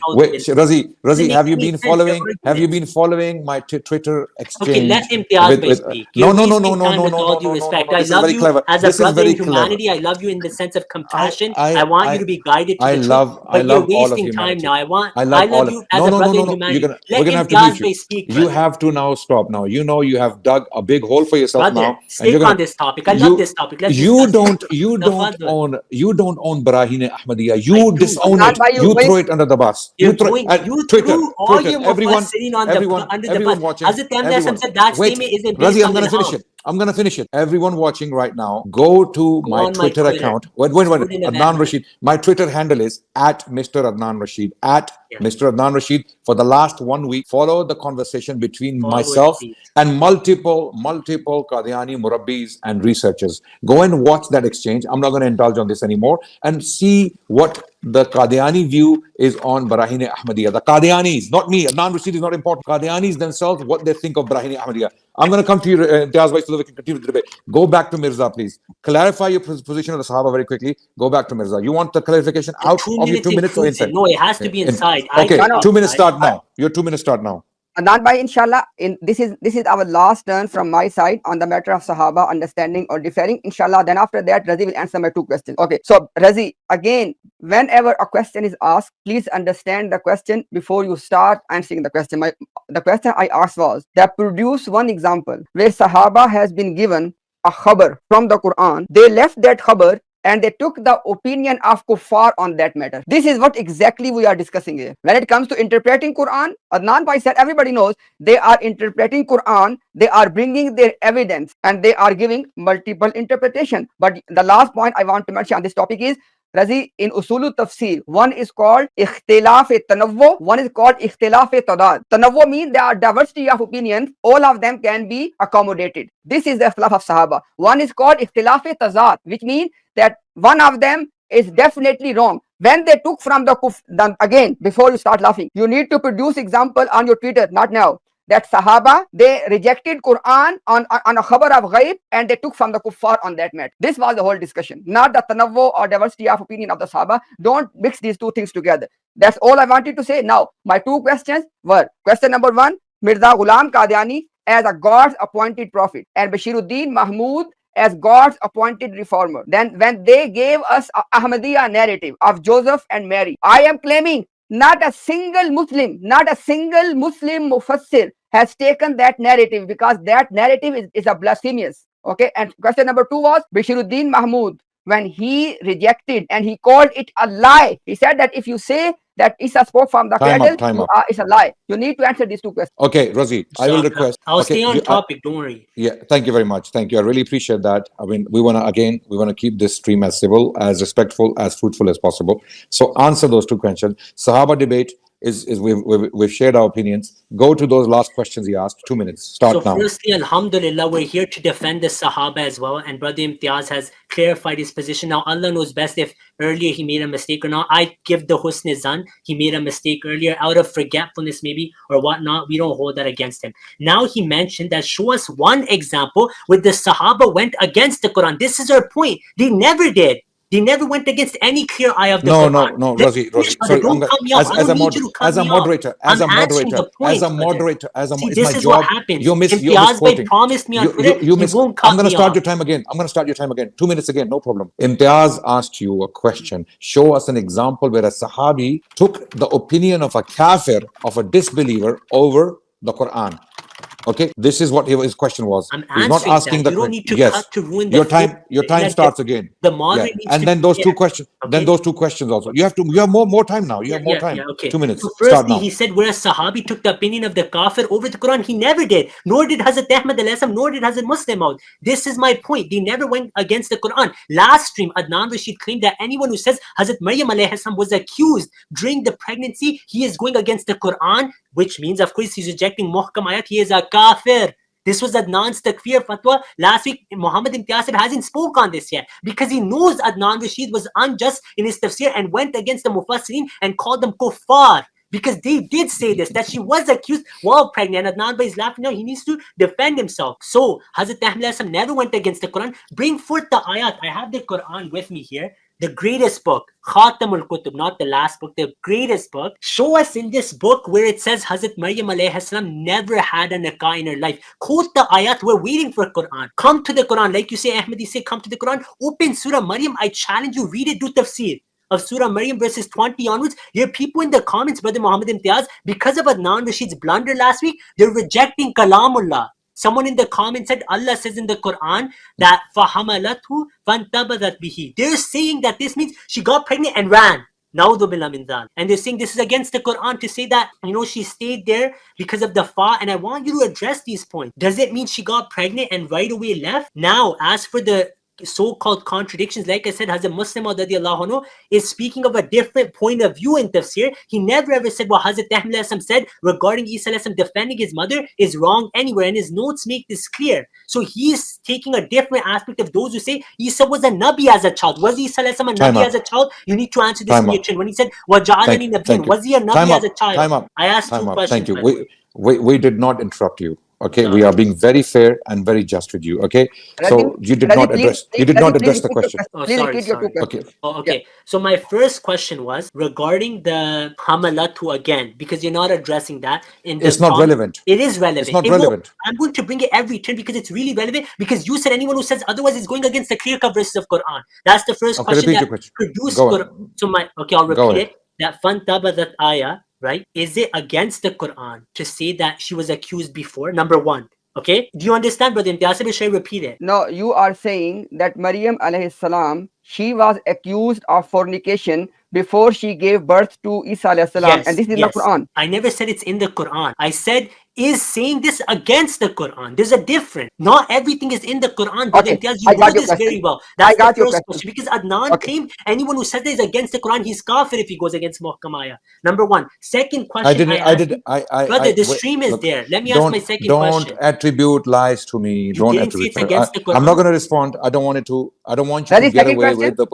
Razi, Doesn't make have you any been sense, your following? Have you arguments. been following my Twitter Okay, let exchange Imtiaz bhai with? speak. No, You're no, no, no, wasting no, time no, with no, all no, due no, no, no, respect. no. I This is love very you clever. as a This is brother in very clever. humanity. I love you in the sense of I, compassion. I I, want you I, to be guided to I the truth. I But you're love all of wasting time humanity. now. I All love of. you as No, a no, no, brother no, in no. humanity. We're Let gonna have to Imtiaz mute you. bhai speak, You brother. have to now stop. Now you have dug a big hole for yourself Brother, now, and you're stick on gonna. this topic. I love this topic. Let's discuss it. You don't Tafadhal. own Brahine Ahmadiyya. I You do. disown Adnan it. bhai, you You going? throw it under the bus. You You're throw going, you Twitter, threw all your everyone, mufassirin on the under the bus. everyone watching, Hazrat Ahmad everyone. said that Wait, statement isn't based Razi, on the house. I'm gonna finish it. Everyone watching right now, go to Go my on my Twitter Twitter, account. Wait. student of Adnan Ahmad. Rashid. My Twitter handle is at Mr. Adnan Rashid. At Yeah. Mr. Adnan Rashid. For the last 1 week, follow the conversation between Follow it, myself please. and multiple Qadiani Murabbis and researchers. Go and watch that exchange. I'm not going to indulge on this anymore, and see what the Qadiani view is on Brahine Ahmadiyya. The Qadianis, not me. Adnan Rashid is not important. Qadianis themselves, what they think of Brahine Ahmadiyya. I'm going to come to you, Imtiaz bhai, so that we can continue the debate. Go back to Mirza, please. Clarify your position of the Sahaba very quickly. Go back to Mirza. You want the clarification The out 2 of your minutes 2 minutes or includes it. inside? No, it has to be inside. I Okay, No, took no. 2 minutes inside. start now. Your 2 minutes start now. Adnan bhai, inshallah, this is our last turn from my side on the matter of Sahaba, understanding or differing. Inshallah, then after that, Razi will answer my two questions. Okay, so Razi, again, whenever a question is asked, please understand the question before you start answering the question. The question I asked was that produce one example where Sahaba has been given a khabar from the Quran. They left that khabar and they took the opinion of kuffar on that matter. This is what exactly we are discussing here. When it comes to interpreting Quran, Adnan Bhai said, everybody knows they are interpreting Quran, they are bringing their evidence and they are giving multiple interpretation. But the last point I want to mention on this topic is, Razi, in Usulu Tafsir, one is called Ikhtilaf-e-Tanawwu, one is called Ikhtilaf-e-Tadad. Tanawwu means there are diversity of opinions, all of them can be accommodated. This is the Ikhtilaf of Sahaba. One is called Ikhtilaf-e-Tazad, which means that one of them is definitely wrong. When they took from again, before you start laughing, you need to produce example on your Twitter, not now. That Sahaba, they rejected Quran on a khabar of ghaib and they took from the kuffar on that matter. This was the whole discussion, not the tanawwu or diversity of opinion of the Sahaba. Don't mix these two things together. That's all I wanted to say. Now, my two questions were, question number one, Mirza Ghulam Qadiani as a God's appointed prophet and Bashiruddin Mahmud as God's appointed reformer. Then when they gave us Ahmadiyya narrative of Joseph and Mary, I am claiming not a single Muslim Mufassir has taken that narrative, because that narrative is a blasphemous. Okay, and question number two was Bashiruddin Mahmud, when he rejected and he called it a lie. He said that if you say that Isa spoke from the cradle, it's a lie. You need to answer these two questions. Okay, Razi, I will request. I'll stay on topic. Don't worry. Yeah, thank you very much. Thank you. I really appreciate that. I mean, we want to keep this stream as civil, as respectful, as fruitful as possible. So answer those two questions. Sahaba debate is we've shared our opinions. Go to those last questions he asked. 2 minutes. Start now. Firstly, alhamdulillah, we're here to defend the Sahaba as well. And Brother Imtiaz has clarified his position. Now, Allah knows best if earlier he made a mistake or not. I give the husn zan. He made a mistake earlier out of forgetfulness maybe or whatnot. We don't hold that against him. Now he mentioned that show us one example where the Sahaba went against the Quran. This is our point. They never did. They never went against any clear ayah of the No, Quran. no, Let me Rosie, finish, Rosie. brother. Sorry, Don't cut me off. I don't need you to cut as a me off. moderator, I'm answering the point, brother. See, it's my this is what job. happens. You're Imtiaz Bhai misquoting. promised me on Twitter You he miss. won't I'm cut going to me start off. your time again. I'm going to start your time again. 2 minutes again, no problem. Imtiaz asked you a question. Show us an example where a Sahabi took the opinion of a kafir, of a disbeliever, over the Quran. Okay, this is what his question was. I'm He's not answering asking that. the You don't question. need to Yes, cut to ruin the flow. your time Like starts again. the Yeah, moderate needs and to then be those there. two questions. Then Okay. those two questions also. You have more time now. You have more time. Okay. 2 minutes. So Start firstly, now. he said where a Sahabi took the opinion of the Kafir over the Quran, he never did. Nor did Hazrat Ahmad al-Asam, nor did Hazrat Muslim out. This is my point. They never went against the Quran. Last stream, Adnan Rashid claimed that anyone who says Hazrat Maryam alayhi salam was accused during the pregnancy, he is going against the Quran, which means, of course, he's rejecting Muhkam ayat. He is a Kafir. This was Adnan's takfir fatwa. Last week, Muhammad Imtiaz hasn't spoke on this yet because he knows Adnan Rashid was unjust in his tafsir and went against the Mufassirin and called them kuffar. Because they did say this, that she was accused while pregnant. And Adnan Bhai is laughing now. He needs to defend himself. So, Hazrat Ahmad never went against the Quran. Bring forth the ayat. I have the Quran with me here. The greatest book, Khatamul Kutub, not the last book, the greatest book. Show us in this book where it says Hazrat Maryam alayhi salam never had a nikah in her life. Quote the ayat. We're waiting for Quran. Come to the Quran. Like you say, Ahmadi say, come to the Quran. Open Surah Maryam. I challenge you. Read it. Do tafsir of Surah Maryam verses 20 onwards. There are people in the comments, Brother Muhammad Imtiaz, because of Adnan Rashid's blunder last week, they're rejecting Kalamullah. Someone in the comments said Allah says in the Quran that فَحَمَلَتْهُ فَانْتَبَذَتْ بِهِ. They're saying that this means she got pregnant and ran. Na'udhu billah min dhalik. And they're saying this is against the Quran to say that, she stayed there because of the fa. And I want you to address these points. Does it mean she got pregnant and right away left? Now, as for the so-called contradictions, like I said, Hazrat Muslim radiallahu anhu is speaking of a different point of view in tafsir. He never ever said what Hazrat Ahmad said regarding Isa defending his mother is wrong anywhere, and his notes make this clear. So he's taking a different aspect of those who say Isa was a Nabi as a child. Was Isa a Nabi as a child? You need to answer this in your chin. When he said وَجَعَلَنِي نَبِيًّا, was he a Nabi as a child? Time up. I asked two questions. Thank you. We did not interrupt you. Okay, we are being very fair and very just with you. Okay, so you did not address the question. Please repeat your two questions. Okay. So my first question was regarding the Hamalatu again, because you're not addressing that in the It's not relevant. It is relevant. It's not relevant. I'm going to bring it every turn because it's really relevant, because you said anyone who says otherwise is going against the clear-cut verses of Quran. That's the first question. Repeat your question. Produced Quran. So I'll repeat it. That fantabadat ayah, right? Is it against the Quran to say that she was accused before? Number one. Okay? Do you understand, Brother Imtiaz? Should I repeat it? No, you are saying that Maryam alayhi salam, she was accused of fornication before she gave birth to Isa alayhi salam, and this is in the Quran. I never said it's in the Quran. I said is saying this against the Quran. There's a difference. Not everything is in the Quran, but Imtiaz, you know this very well. That's the first question. Because Adnan claimed anyone who says that is against the Quran, he's kafir if he goes against Muhkam ayah. Number one. Second question. Brother, the stream is there. Let me ask my second question. Don't attribute lies to me. You didn't say it's against the Quran. I'm not going to respond. I don't want you to get away with the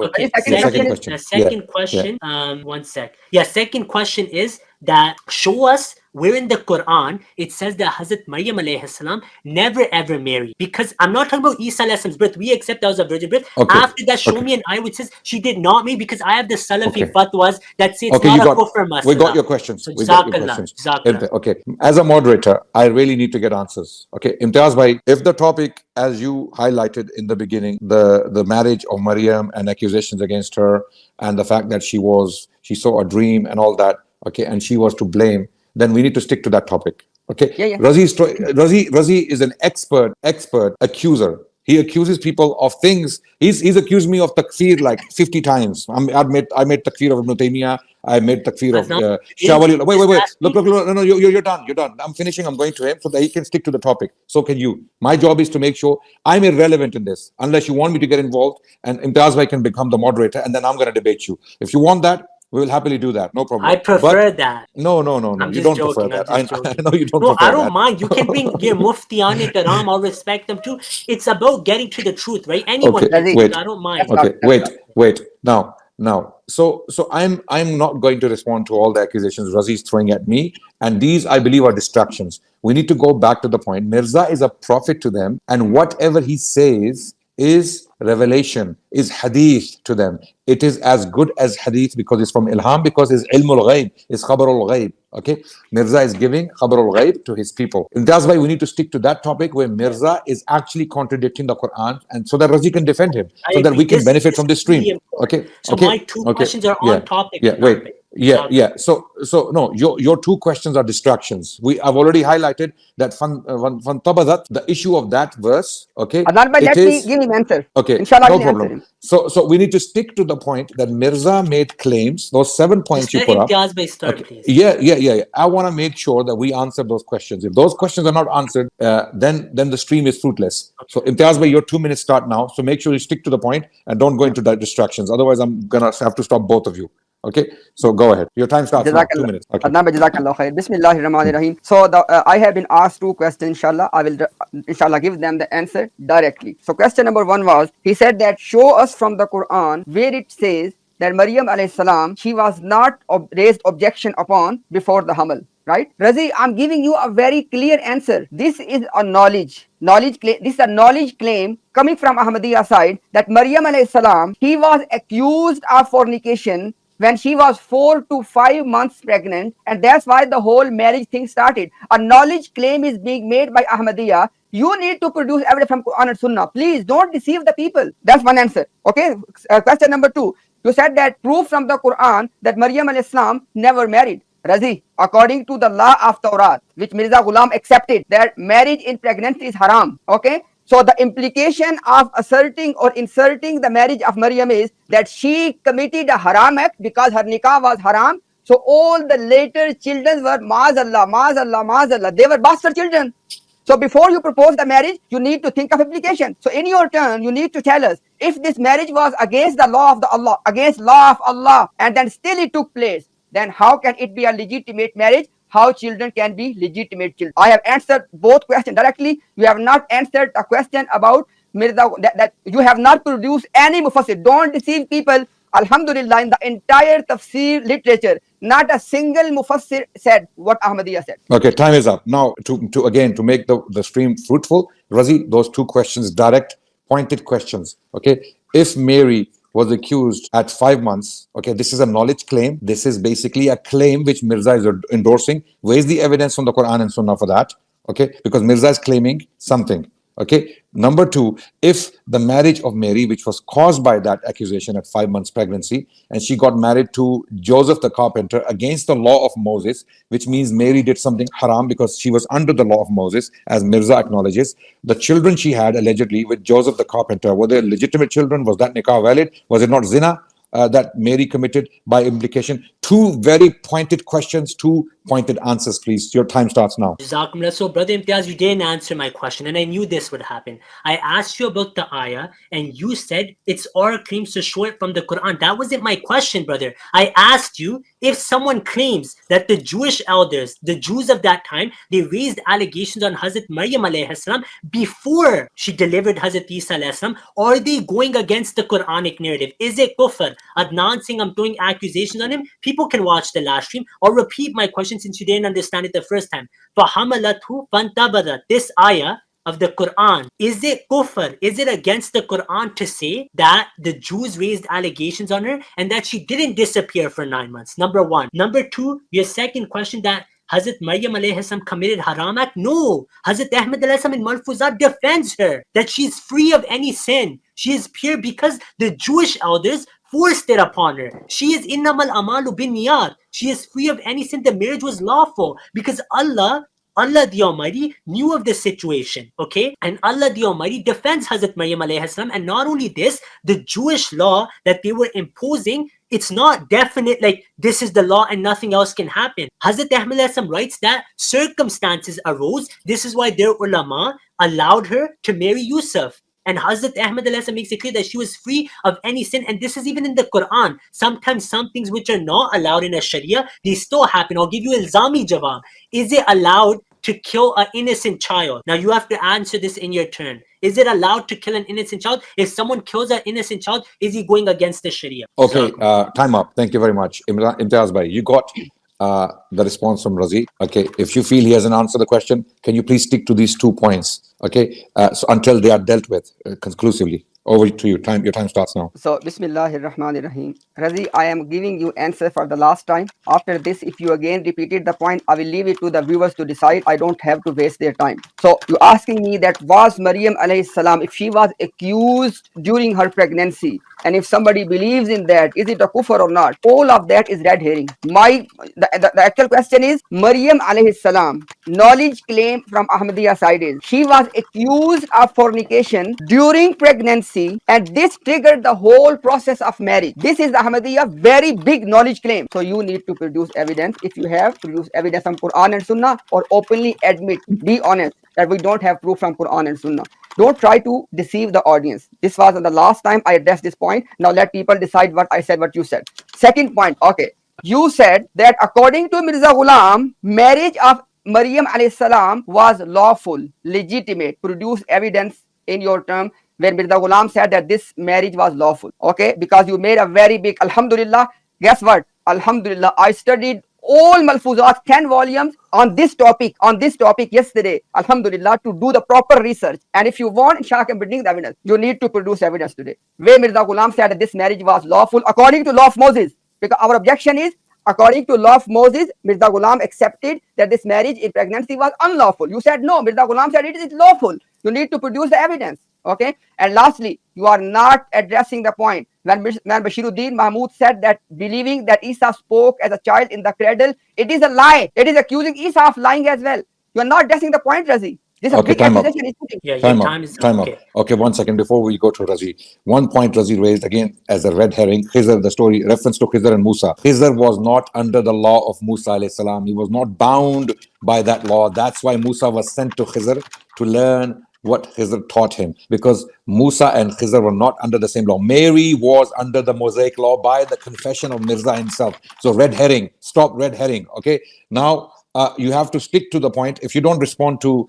second question. The second question. One sec. Second question is that show us where in the Quran it says that Hazrat Maryam alayhi salam never ever married. Because I'm not talking about Isa alayhi salam's birth. We accept that was a virgin birth. After that, show me an ayah which says she did not marry, because I have the Salafi fatwas that say it's not a kufr masala. We got your questions. So, Okay. As a moderator, I really need to get answers. Okay, Imtiaz bhai, if the topic, as you highlighted in the beginning, the marriage of Maryam and accusations against her and the fact that she saw a dream and all that, okay, and she was to blame, then we need to stick to that topic. Okay. Razi is an expert accuser. He accuses people of things. He's accused me of takfir like 50 times. I made takfir of Ibn Taymiyyah. I made takfir of Shah Wali. Wait. Look. No, you're done. You're done. I'm finishing. I'm going to him so that he can stick to the topic. So can you. My job is to make sure I'm irrelevant in this, unless you want me to get involved and Imtiaz bhai can become the moderator, and then I'm going to debate you. If you want that, we will happily do that. No problem. I prefer that. No. You don't prefer that. I know you don't prefer that. I don't mind. You can bring your mufti on it, and I'll respect them too. It's about getting to the truth, right? Anyone can do it. I don't mind. Okay, wait. Now. So I'm not going to respond to all the accusations Razi is throwing at me. And these, I believe, are distractions. We need to go back to the point. Mirza is a prophet to them. And whatever he says is revelation is hadith to them. It is as good as hadith because it's from ilham, because it's ilmul ghaib, it's khabarul ghaib. Okay, Mirza is giving khabarul ghaib to his people, and that's why we need to stick to that topic where Mirza is actually contradicting the Quran, and so that Razi can defend him, I so that agree. we can benefit This from this is really stream. important. Okay, So okay, my two okay. questions are Yeah, on topic. yeah. Wait. Yeah. So no, your two questions are distractions. I've already highlighted that fantabadat, the issue of that verse. Okay, Adnan bhai, it let me is give him answer. okay. Inshallah, No we'll answer problem. him. So we need to stick to the point that Mirza made claims. Those 7 points Just you let put up. Imtiaz by start, Okay. please. Yeah. I want to make sure that we answer those questions. If those questions are not answered, then the stream is fruitless. So Imtiaz, your 2 minutes start now. So make sure you stick to the point and don't go into distractions. Otherwise, I'm gonna have to stop both of you. Okay. So go ahead. Your time starts now. 2 Jazakallah. minutes. Okay. Adnan bhai, Jazakallah khair. Bismillahir Rahmanir Rahim. So I have been asked two questions, inshallah. I will inshallah give them the answer directly. So question number one was, he said that show us from the Quran where it says that Maryam alayhi salam, she was not raised objection upon before the Hamal. Right? Razi, I'm giving you a very clear answer. This is a knowledge claim. This is a knowledge claim coming from Ahmadiyya side that Maryam alayhi salam, he was accused of fornication when she was 4 to 5 months pregnant, and that's why the whole marriage thing started. A knowledge claim is being made by Ahmadiyya. You need to produce evidence from Quran and Sunnah. Please don't deceive the people. That's one answer. Okay. Question number two. You said that proof from the Quran that Maryam alayhi salam never married. Razi, according to the law of Torah, which Mirza Ghulam accepted, that marriage in pregnancy is haram. Okay. So the implication of asserting or inserting the marriage of Maryam is that she committed a haram act because her nikah was haram. So all the later children were maazallah. They were bastard children. So before you propose the marriage, you need to think of implication. So in your turn, you need to tell us if this marriage was against the law of Allah, against law of Allah, and then still it took place, then how can it be a legitimate marriage? How children can be legitimate children? I have answered both questions directly. You have not answered a question about Mirza, that you have not produced any mufassir. Don't deceive people. Alhamdulillah, in the entire tafsir literature, not a single mufassir said what Ahmadiyya said. Okay, time is up. Now, to make the stream fruitful, Razi, those two questions, direct, pointed questions. Okay, if Mary was accused at 5 months, okay, this is a knowledge claim. This is basically a claim which Mirza is endorsing. Where is the evidence from the Quran and Sunnah for that? Okay, because Mirza is claiming something. Okay. Number two, if the marriage of Mary, which was caused by that accusation at 5 months pregnancy, and she got married to Joseph the carpenter against the law of Moses, which means Mary did something haram because she was under the law of Moses, as Mirza acknowledges. The children she had allegedly with Joseph the carpenter, were they legitimate children? Was that nikah valid? Was it not zina that Mary committed by implication? Two very pointed questions, two pointed answers, please. Your time starts now. Jazakumullah. So, Brother Imtiaz, you didn't answer my question, and I knew this would happen. I asked you about the ayah, and you said it's our claims to show it from the Quran. That wasn't my question, brother. I asked you if someone claims that the Jewish elders, the Jews of that time, they raised allegations on Hazrat Maryam alayhi salam before she delivered Hazrat Isa alayhi salam, are they going against the Quranic narrative? Is it kufr? Adnan saying I'm throwing accusations on him. People can watch the last stream. I'll repeat my question since you didn't understand it the first time. فَحَمَلَتْهُ فَانْتَبَذَتْ. This ayah of the Quran, is it kufr? Is it against the Quran to say that the Jews raised allegations on her and that she didn't disappear for 9 months? Number one. Number two, your second question, that Hazrat Maryam alayhi salam committed haram act? No. Hazrat Ahmad alayhi salam in Malfuzat defends her, that she is free of any sin. She is pure because the Jewish elders forced it upon her. She is innamal amalu bin niyat. She is free of any sin. The marriage was lawful because Allah the Almighty knew of this situation, okay? And Allah the Almighty defends Hazrat Maryam alayhi salam. And not only this, the Jewish law that they were imposing, it's not definite, like this is the law and nothing else can happen. Hazrat Ahmad alayhi salam writes that circumstances arose. This is why their ulama allowed her to marry Yusuf. And Hazrat Ahmad alayhi salam makes it clear that she was free of any sin. And this is even in the Quran. Sometimes some things which are not allowed in a Sharia, they still happen. I'll give you ilzami jawab. Is it allowed to kill an innocent child? Now you have to answer this in your turn. Is it allowed to kill an innocent child? If someone kills an innocent child, is he going against the Sharia? Okay, time up. Thank you very much. Imtiaz bhai, you got the response from Razi. Okay, if you feel he hasn't answered the question, can you please stick to these 2 points? Okay, so until they are dealt with conclusively. Over to you. Your time starts now. So, Bismillahir Rahmanir Rahim. Razi, I am giving you answer for the last time. After this, if you again repeated the point, I will leave it to the viewers to decide. I don't have to waste their time. So, you asking me that was Maryam alayhi salam, if she was accused during her pregnancy, and if somebody believes in that, is it a kufr or not? All of that is red herring. The actual question is Maryam alayhi salam. Knowledge claim from Ahmadiyya side is she was accused of fornication during pregnancy, and this triggered the whole process of marriage. This is the Ahmadiyya very big knowledge claim. So you need to produce evidence. If you have, produce evidence from Quran and Sunnah, or openly admit, be honest that we don't have proof from Quran and Sunnah. Don't try to deceive the audience. This was the last time I addressed this point. Now let people decide what I said, what you said. Second point, okay. You said that according to Mirza Ghulam, marriage of Maryam alayhi salam was lawful, legitimate. Produce evidence in your term where Mirza Ghulam said that this marriage was lawful. Okay, because you made a very big Alhamdulillah. Guess what? Alhamdulillah, I studied all Malfuzat, 10 volumes on this topic yesterday. Alhamdulillah, to do the proper research. And if you want, Shah can bring the evidence. You need to produce evidence today. Where Mirza Ghulam said that this marriage was lawful according to law of Moses. Because our objection is, according to law of Moses, Mirza Ghulam accepted that this marriage in pregnancy was unlawful. You said no. Mirza Ghulam said it is lawful. You need to produce the evidence. Okay. And lastly, you are not addressing the point when Bashiruddin Mahmud said that believing that Isa spoke as a child in the cradle, it is a lie. It is accusing Isa of lying as well. You are not addressing the point, Razi. This is a big accusation he's putting. Yeah, time up. Okay, 1 second before we go to Razi. One point Razi raised again as a red herring. Khizr, the story, reference to Khizr and Musa. Khizr was not under the law of Musa alayhi salam. He was not bound by that law. That's why Musa was sent to Khizr to learn what Khizr taught him, because Musa and Khizr were not under the same law. Mary was under the Mosaic law by the confession of Mirza himself. So red herring, stop red herring. Okay, now you have to stick to the point. If you don't respond to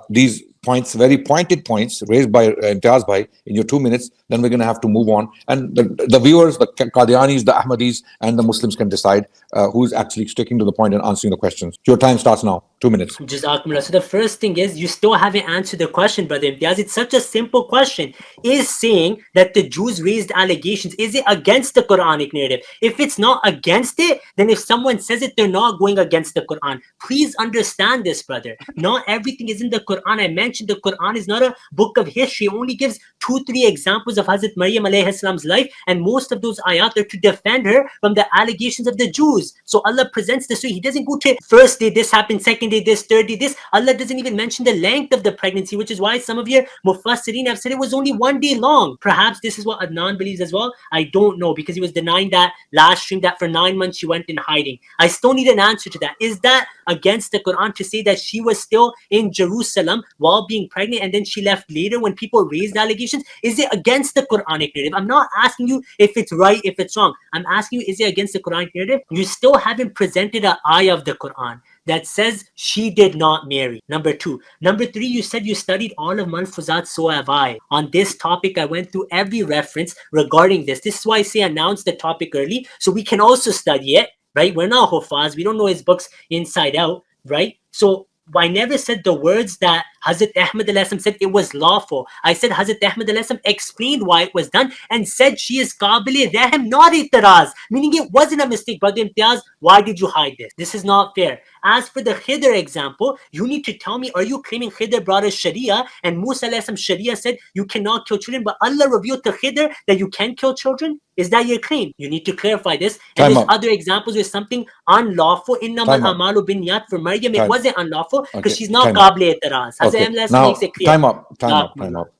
these points, very pointed points raised by Imtiaz Bhai in your 2 minutes, then we're going to have to move on. And the viewers, the Qadianis, the Ahmadis, and the Muslims can decide who's actually sticking to the point and answering the questions. Your time starts now. 2 minutes. Jazakumullah. So the first thing is, you still haven't answered the question, Brother Imtiaz. It's such a simple question. Is saying that the Jews raised allegations, is it against the Quranic narrative? If it's not against it, then if someone says it, they're not going against the Quran. Please understand this, brother. Not everything is in the Quran. I mentioned the Quran is not a book of history. It only gives 2-3 examples of Hazrat Maryam alayhi salam's life, and most of those ayat are to defend her from the allegations of the Jews. So Allah presents this way. He doesn't go to first day this happened, second day this, third day this. Allah doesn't even mention the length of the pregnancy, which is why some of your Mufassirin have said it was only 1 day long. Perhaps this is what Adnan believes as well. I don't know, because he was denying that last stream that for 9 months she went in hiding. I still need an answer to that. Is that against the Quran to say that she was still in Jerusalem while being pregnant and then she left later when people raised allegations? Is it against the Quranic narrative? I'm not asking you if it's right, if it's wrong. I'm asking you, is it against the Quranic narrative? You still haven't presented an ayah of the Quran that says she did not marry. Number 2. Number 3, you said you studied all of Malfuzat, so have I. On this topic, I went through every reference regarding this. This is why I say announce the topic early, so we can also study it, right? We're not Hufaz. We don't know his books inside out, right? So I never said the words that Hazrat Ahmad said it was lawful. I said Hazrat Ahmad explained why it was done and said she is Qabili Rahm, not itaraz, meaning it wasn't a mistake. Brother Imtiaz, why did you hide this? This is not fair. As for the Khidr example, you need to tell me, are you claiming Khidr brought us Sharia and Musa Sharia said you cannot kill children, but Allah revealed to Khidr that you can kill children? Is that your claim? You need to clarify this. And there's other examples where something unlawful. Innamal amalu binniyat, for Maryam, it wasn't unlawful because she's not Qabli itaraz. Now, time up.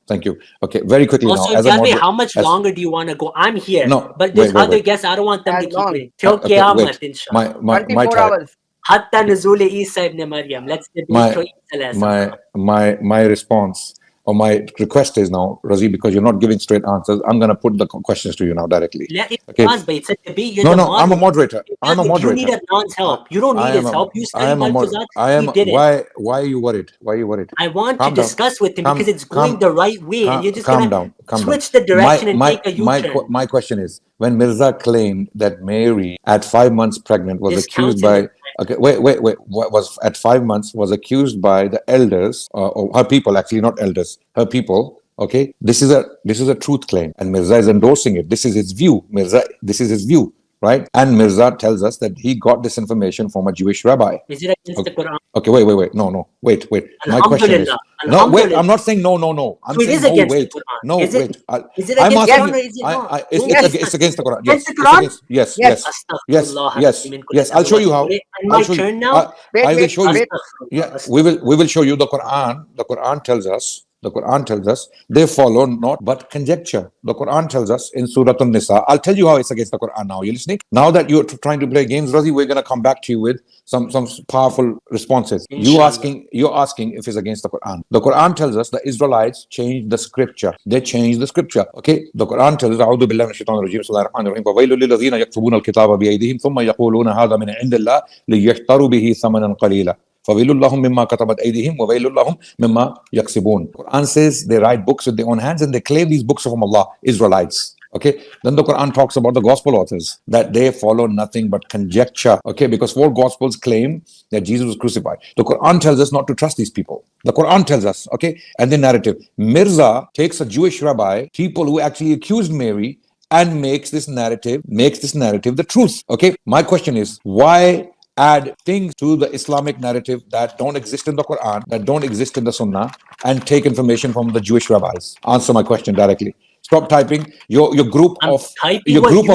Thank you. Okay, very quickly also, now. How much longer do you want to go? I'm here. No, but there's other guests. I don't want them to keep waiting. Till Qiyamah, inshallah. My 24 hours. Hatta nuzul Isa ibn Maryam. Let's debate my response or my request is now, Razi, because you're not giving straight answers, I'm going to put the questions to you now directly. Okay. It's a debate. No, I'm a moderator. You need Adnan's help. You don't need his help. You study Malfuzat. Why are you worried? I want to discuss with him because it's going the right way, and you're just going to switch the direction and take a U-turn. My question is, when Mirza claimed that Mary at 5 months pregnant was accused by was at 5 months was accused by the elders or her people, actually not elders, her people Okay, this is a truth claim, and Mirza is endorsing it. This is his view. This is his view, right? And Mirza tells us that he got this information from a Jewish rabbi. Is it against the Quran? Okay, wait. No. Wait. My question is, no, wait. I'm not saying no. I'm So it saying is no. against the Wait, Quran. no, Is it- wait. Is it I'm against asking Quran or you. is it not? It's against the Quran. Yes, Against the it's Quran? against. Yes. Astaghfirullah. Yes. I'll show you how. And I'll my show you. turn now? I will show you. Wait. Yeah, we will show you the Quran. The Quran tells us. They follow not but conjecture. The Quran tells us in Surah An-Nisa. I'll tell you how it's against the Quran now. You listening? Now that you're trying to play games, Razi, we're gonna come back to you with some powerful responses. You're asking if it's against the Quran. The Quran tells us the Israelites changed the scripture. They changed the scripture. Okay? The Quran tells us, أعوذ بالله من الشيطان الرجيم بسم الله الرحمن الرحيم فويل للذين يكتبون الكتاب بأيديهم ثم يقولون هذا من عند الله ليشتروا به ثمنا قليلا فَوَيْلٌ لَهُم مِّمَّا كَتَبَتْ أَيْدِيهِمْ وَوَيْلٌ لَهُم مِّمَّا يَكْسِبُونَ. Quran says they write books with their own hands and they claim these books from Allah, Israelites. Okay, then the Quran talks about the gospel authors that they follow nothing but conjecture. Okay, because 4 gospels claim that Jesus was crucified. The Quran tells us not to trust these people. The Quran tells us, okay, and the narrative. Mirza takes a Jewish rabbi, people who actually accused Mary, and makes this narrative the truth. Okay, my question is, why add things to the Islamic narrative that don't exist in the Quran, that don't exist in the Sunnah, and take information from the Jewish rabbis? Answer my question directly. Stop typing. Your group of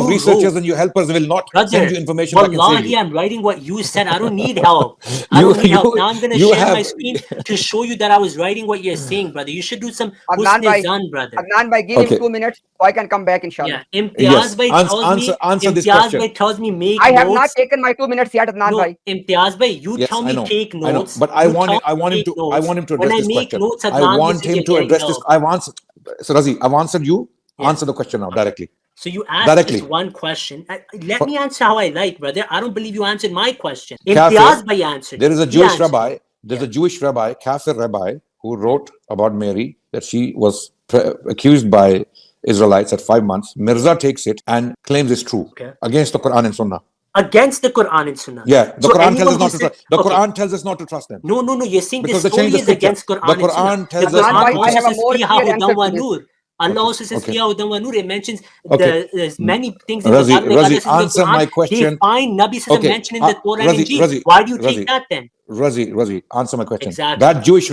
researchers wrote. and your helpers will not Brother, send you information that can save Wallahi, you. I'm writing what you said. I don't need help. Now I'm going to share my screen to show you that I was writing what you're saying, brother. You should do some Adnan bhai, husn, brother. Adnan bhai, give him 2 minutes so I can come back, inshallah. Yeah, Imtiaz bhai tells me make I have notes. not taken my 2 minutes yet, Adnan bhai. Imtiaz bhai, you tell me take notes. But I want him to address this question. I want him to address this. So Razi, I've answered you. Answer the question now directly. So you asked just one question. Let me answer how I like, brother. I don't believe you answered my question. Imtiaz bhai answered. There is a Jewish rabbi. There's a Jewish rabbi, Kafir rabbi, who wrote about Mary that she was accused by Israelites at 5 months. Mirza takes it and claims it's true against the Quran and Sunnah. Against the Quran and Sunnah. Yeah, the Quran tells us not to trust. The Quran tells us not to trust them. No. You're saying because this story is against Quran and Sunnah. The Quran tells us not to trust. Allah also says, it mentions there's many things in Razi, the Quran. Answer my question. They find Nabi Sallam mentioned in the Torah and Injil. Why do you take that then? Razi, answer my question. Exactly. That Jewish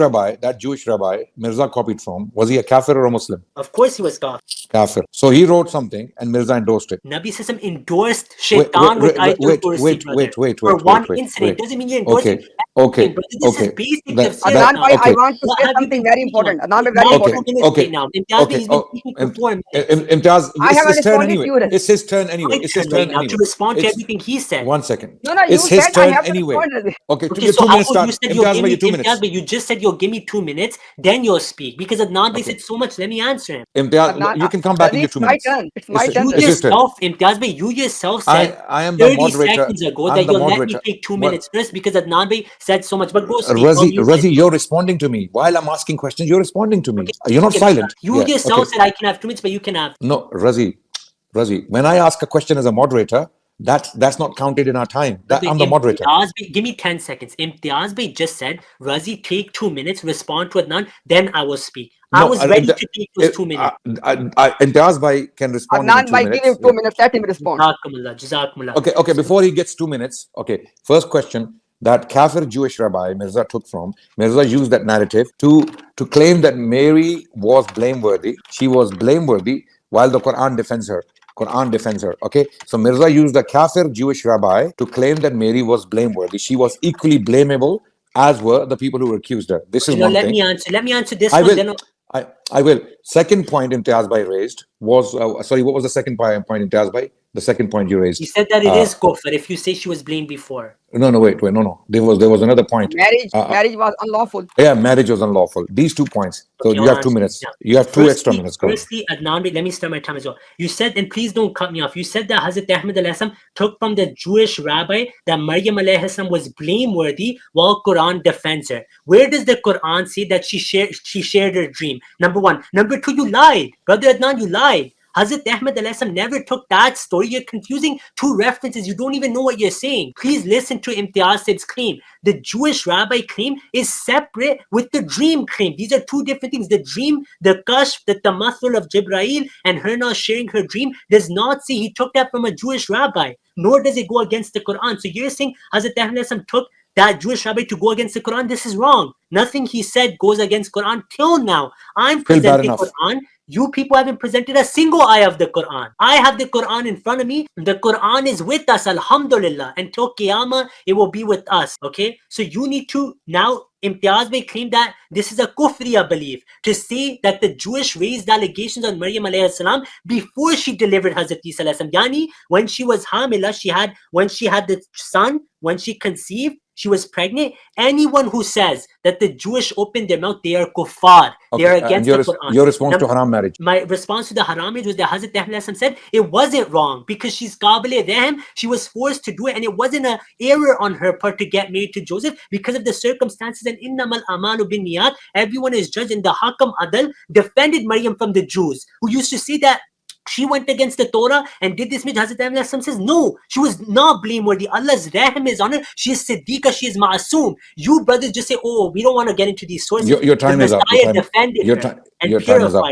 rabbi, Mirza copied from, was he a Kafir or a Muslim? Of course he was Kafir. So he wrote something and Mirza endorsed it. Nabi Sallam endorsed Shaitan with Ayatul Kursi. Wait. For one incident. Doesn't mean you endorse it. Okay. This is basic. Adnan bhai, I want to say something very important. Adnan bhai, very important. Okay. Imtiaz, it's his turn anyway. It's his turn anyway. Now to respond to everything he said. 1 second. No, it's his turn anyway. Okay, so 2 minutes start. Imtiaz, you just said you'll give me 2 minutes, then you'll speak. Because Adnan said so much, let me answer him. Imtiaz, you can come back in your 2 minutes. It's my turn. Imtiaz, you yourself said I am the 30 moderator. seconds ago that you'll let me take 2 minutes first because Adnan said so much. But go speak. Razi, you're responding to me. While I'm asking questions, you're responding to me. You're not silent. You yourself said I can have 2 minutes, but you can have. No, Razi, when I ask a question as a moderator, that's not counted in our time. I'm the moderator. Give me 10 seconds. Imtiaz bhai just said, Razi, take 2 minutes, respond to Adnan, then I will speak. I was ready to take those 2 minutes. Imtiaz bhai can respond Adnan in 2 bhai, minutes. give him 2 minutes, let him respond. Jazakumullah. Okay, before he gets 2 minutes, first question. That Kafir Jewish rabbi Mirza took from. Mirza used that narrative to claim that Mary was blameworthy. She was blameworthy while the Quran defends her. Okay, so Mirza used a Kafir Jewish rabbi to claim that Mary was blameworthy. She was equally blamable as were the people who accused her. This is one thing. Let me answer this I one. will. I will. Second point Imtiaz bhai raised was sorry. What was the second point Imtiaz bhai? The second point you raised. He said that it is kufr if you say she was blamed before. No, wait. No. There was another point. Marriage was unlawful. Yeah, marriage was unlawful. These 2 points. So you have 2 minutes. You have two extra minutes. Firstly, Adnan, let me start my time as well. You said, and please don't cut me off. You said that Hazrat Ahmad alayhi took from the Jewish rabbi that Maryam alayhi was blameworthy while Quran defends her. Where does the Quran say that she shared her dream? Number one. Number two, you lied. Brother Adnan, you lied. Hazrat Ahmad never took that story. You're confusing two references. You don't even know what you're saying. Please listen to Imtiaz's claim. The Jewish rabbi claim is separate with the dream claim. These are two different things. The dream, the kashf, the tamathul of Jibrail and her not sharing her dream does not say he took that from a Jewish rabbi, nor does it go against the Quran. So you're saying Hazrat Ahmad took that Jewish rabbi to go against the Quran? This is wrong. Nothing he said goes against Quran till now. I'm presenting Quran. You people haven't presented a single ayah of the Quran. I have the Quran in front of me. The Quran is with us, alhamdulillah. Until Qiyamah, it will be with us. Okay? So you need to now, Imtiaz may claim that this is a kufriya belief, to say that the Jewish raised allegations on Maryam alayhi salam before she delivered Hazrat Isa alayhi salam. Yani, when she was hamila, when she had the son, when she conceived, she was pregnant. Anyone who says that the Jewish opened their mouth, they are kuffar. They are against the Quran. Your response to haram marriage? My response to the haram marriage was that Hazrat Ahmad said it wasn't wrong because she's Qabile Rehm. She was forced to do it, and it wasn't an error on her part to get married to Joseph because of the circumstances. And innamal amalu bin niyat, everyone is judged. And the Hakam Adal defended Maryam from the Jews who used to say that she went against the Torah and did this. Hazrat Ahmad says, no, she was not blameworthy. Allah's rahm is on her. She is Siddiqa, she is Ma'asum. You brothers just say, oh, we don't want to get into these sources. Your time is up. Your time is up.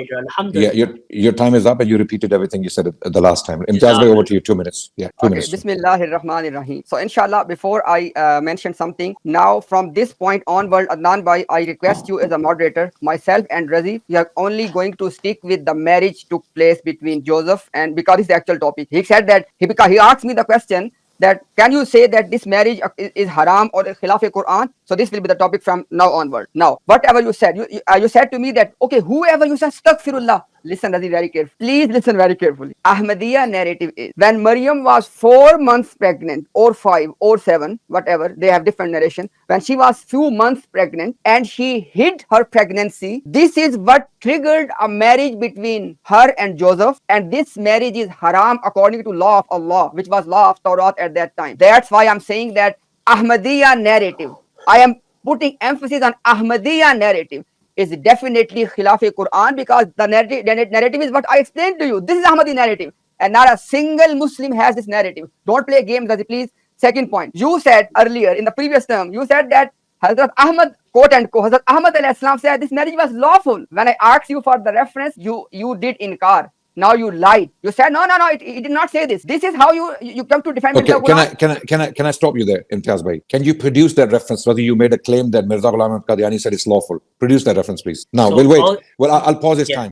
Yeah, your time is up, and you repeated everything you said the last time. Imtiaz, over to you, 2 minutes. Yeah, 2 minutes. Bismillahir Rahmanir Rahim. So, inshallah, before I mention something, now from this point onward, Adnan Bhai, I request you as a moderator, myself and Razi, we are only going to stick with the marriage took place between Joseph, and because it's the actual topic. He said that, because he asked me the question that, can you say that this marriage is haram or khilaf Quran? So this will be the topic from now onward. Now, whatever you said, you said to me that, okay, whoever you said, astaghfirullah. Listen, Razi, very carefully. Please listen very carefully. Ahmadiyya narrative is, when Maryam was 4 months pregnant, or 5 or 7, whatever, they have different narration. When she was few months pregnant and she hid her pregnancy, this is what triggered a marriage between her and Joseph. And this marriage is haram according to law of Allah, which was law of Torah at that time. That's why I'm saying that Ahmadiyya narrative, I am putting emphasis on Ahmadiyya narrative, is definitely khilaf Quran, because the narrative is what I explained to you. This is Ahmadi narrative, and not a single Muslim has this narrative. Don't play games, Razi, please. Second point, you said earlier in the previous term, you said that Hazrat Ahmad, quote unquote, Hazrat Ahmad alayhi salam said this marriage was lawful. When I asked you for the reference, you did inkar. Now you lied. You said no, it did not say this. This is how you come to defend. Okay, can I stop you there, Imtiaz Bhai? Can you produce that reference? Whether you made a claim that Mirza Ghulam Ahmad Qadiani said it's lawful. Produce that reference, please. Now we'll wait. I'll pause this time.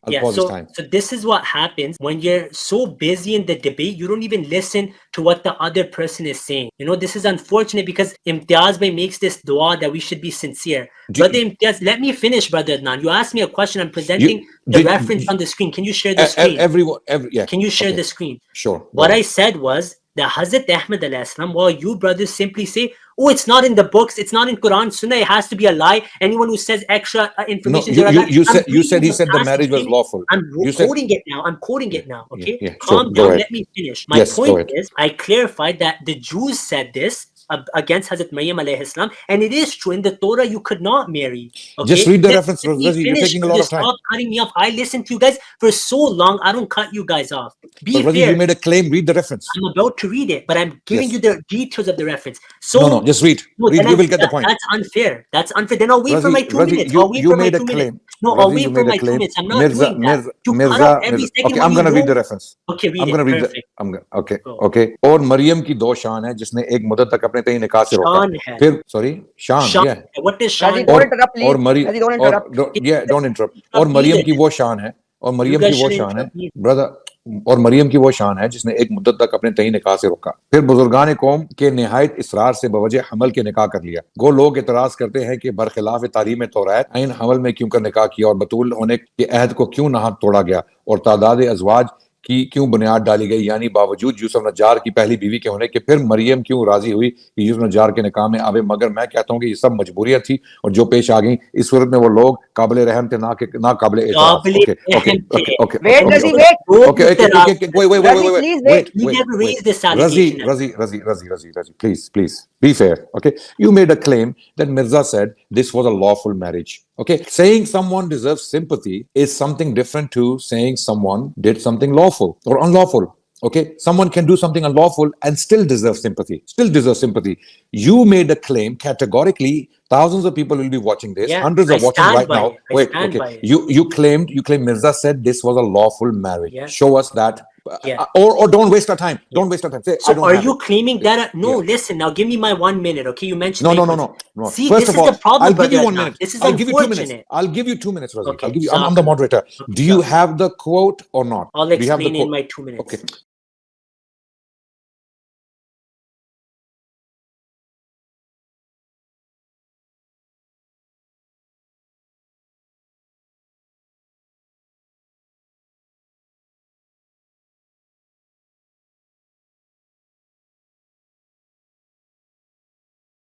So this is what happens when you're so busy in the debate, you don't even listen to what the other person is saying. You know, this is unfortunate because Imtiaz Bhai makes this dua that we should be sincere. Brother Imtiaz, let me finish, Brother Adnan. You asked me a question. I'm presenting the reference on the screen. Can you share the screen? Can you share the screen? Sure. What I said was that Hazrat Ahmad alayhi salam, while you brothers simply say, oh, it's not in the books, it's not in Quran, Sunnah, it has to be a lie. Anyone who says extra information, you said he said the marriage was lawful. I'm quoting it now. Okay, calm down. Let me finish. My point is, I clarified that the Jews said this against Hazrat Maryam alayhi salam, and it is true in the Torah you could not marry. Okay? Just read the reference, Razi. You're taking a lot of time. Stop cutting me off. I listened to you guys for so long. I don't cut you guys off. Be fair. You made a claim. Read the reference. I'm about to read it, but I'm giving you the details of the reference. So no, just read. Read. You will get the point. That's unfair. Then I'll wait for my 2 minutes. You made a claim. No, I'll wait for my 2 minutes. I'm not doing that. Okay, I'm going to read the reference. Okay, read I'm going to read it. Okay. और मरियम की 2 शान है जिसने एक मुद्दत तक अपने तय निकाह से रोका. फिर शान. Yeah. What is शान? Don't interrupt, please. Don't interrupt. और मरियम की वो शान है. और मरियम की वो शान है. Brother. और मरियम की वो शान है जिसने एक मुद्दत तक अपने तय निकाह से रोका. फिर बुजुर्गान कौम के निहायत इसरार से बवजह हमल के निकाह कर लिया. गो लोग इतराज करते हैं कि बरखिलाफ तालीम तौरात ऐन हमल में क्यों कर निकाह किया और बतूल होने के अहद को क्यों नाहक तोड़ा गया और तादाद अजवाज की क्यों बुनियाद डाली गई, यानी बावजूद यूसुफ नज्जार की पहली बीवी के होने के फिर मरियम क्यों राजी हुई कि यूसुफ नज्जार के निकाह में आवे. मगर मैं कहता हूँ कि ये सब मजबूरियां थी और जो पेश आ गई इस सूरत में वो लोग काबिल रहम थे ना काबिल एतराज. Razi, please be fair. Okay, you made a claim that Mirza said this was a lawful marriage. Okay, saying someone deserves sympathy is something different to saying someone did something lawful or unlawful. Okay, someone can do something unlawful and still deserve sympathy. Still deserve sympathy. You made a claim categorically. Thousands of people will be watching this. Yeah, Hundreds I are watching stand right by now. it. I Wait, stand okay. by it. You claimed Mirza said this was a lawful marriage. Yeah. Show us that. Yeah. Or don't waste our time. Yeah. Don't waste our time. Say, I So don't are have you it. claiming that? No, Yeah. listen, now give me my 1 minute, okay? You mentioned No, that no, you no, could- no. See, First this of is all, the problem, I'll give brother you 1 Adnan. minute. This is I'll give you 2 minutes. unfortunate. I'll give you 2 minutes, Razi. Okay, I'm the moderator. Okay, Do you have the quote or not? I'll Do you have the explain in quote? my 2 minutes. Okay.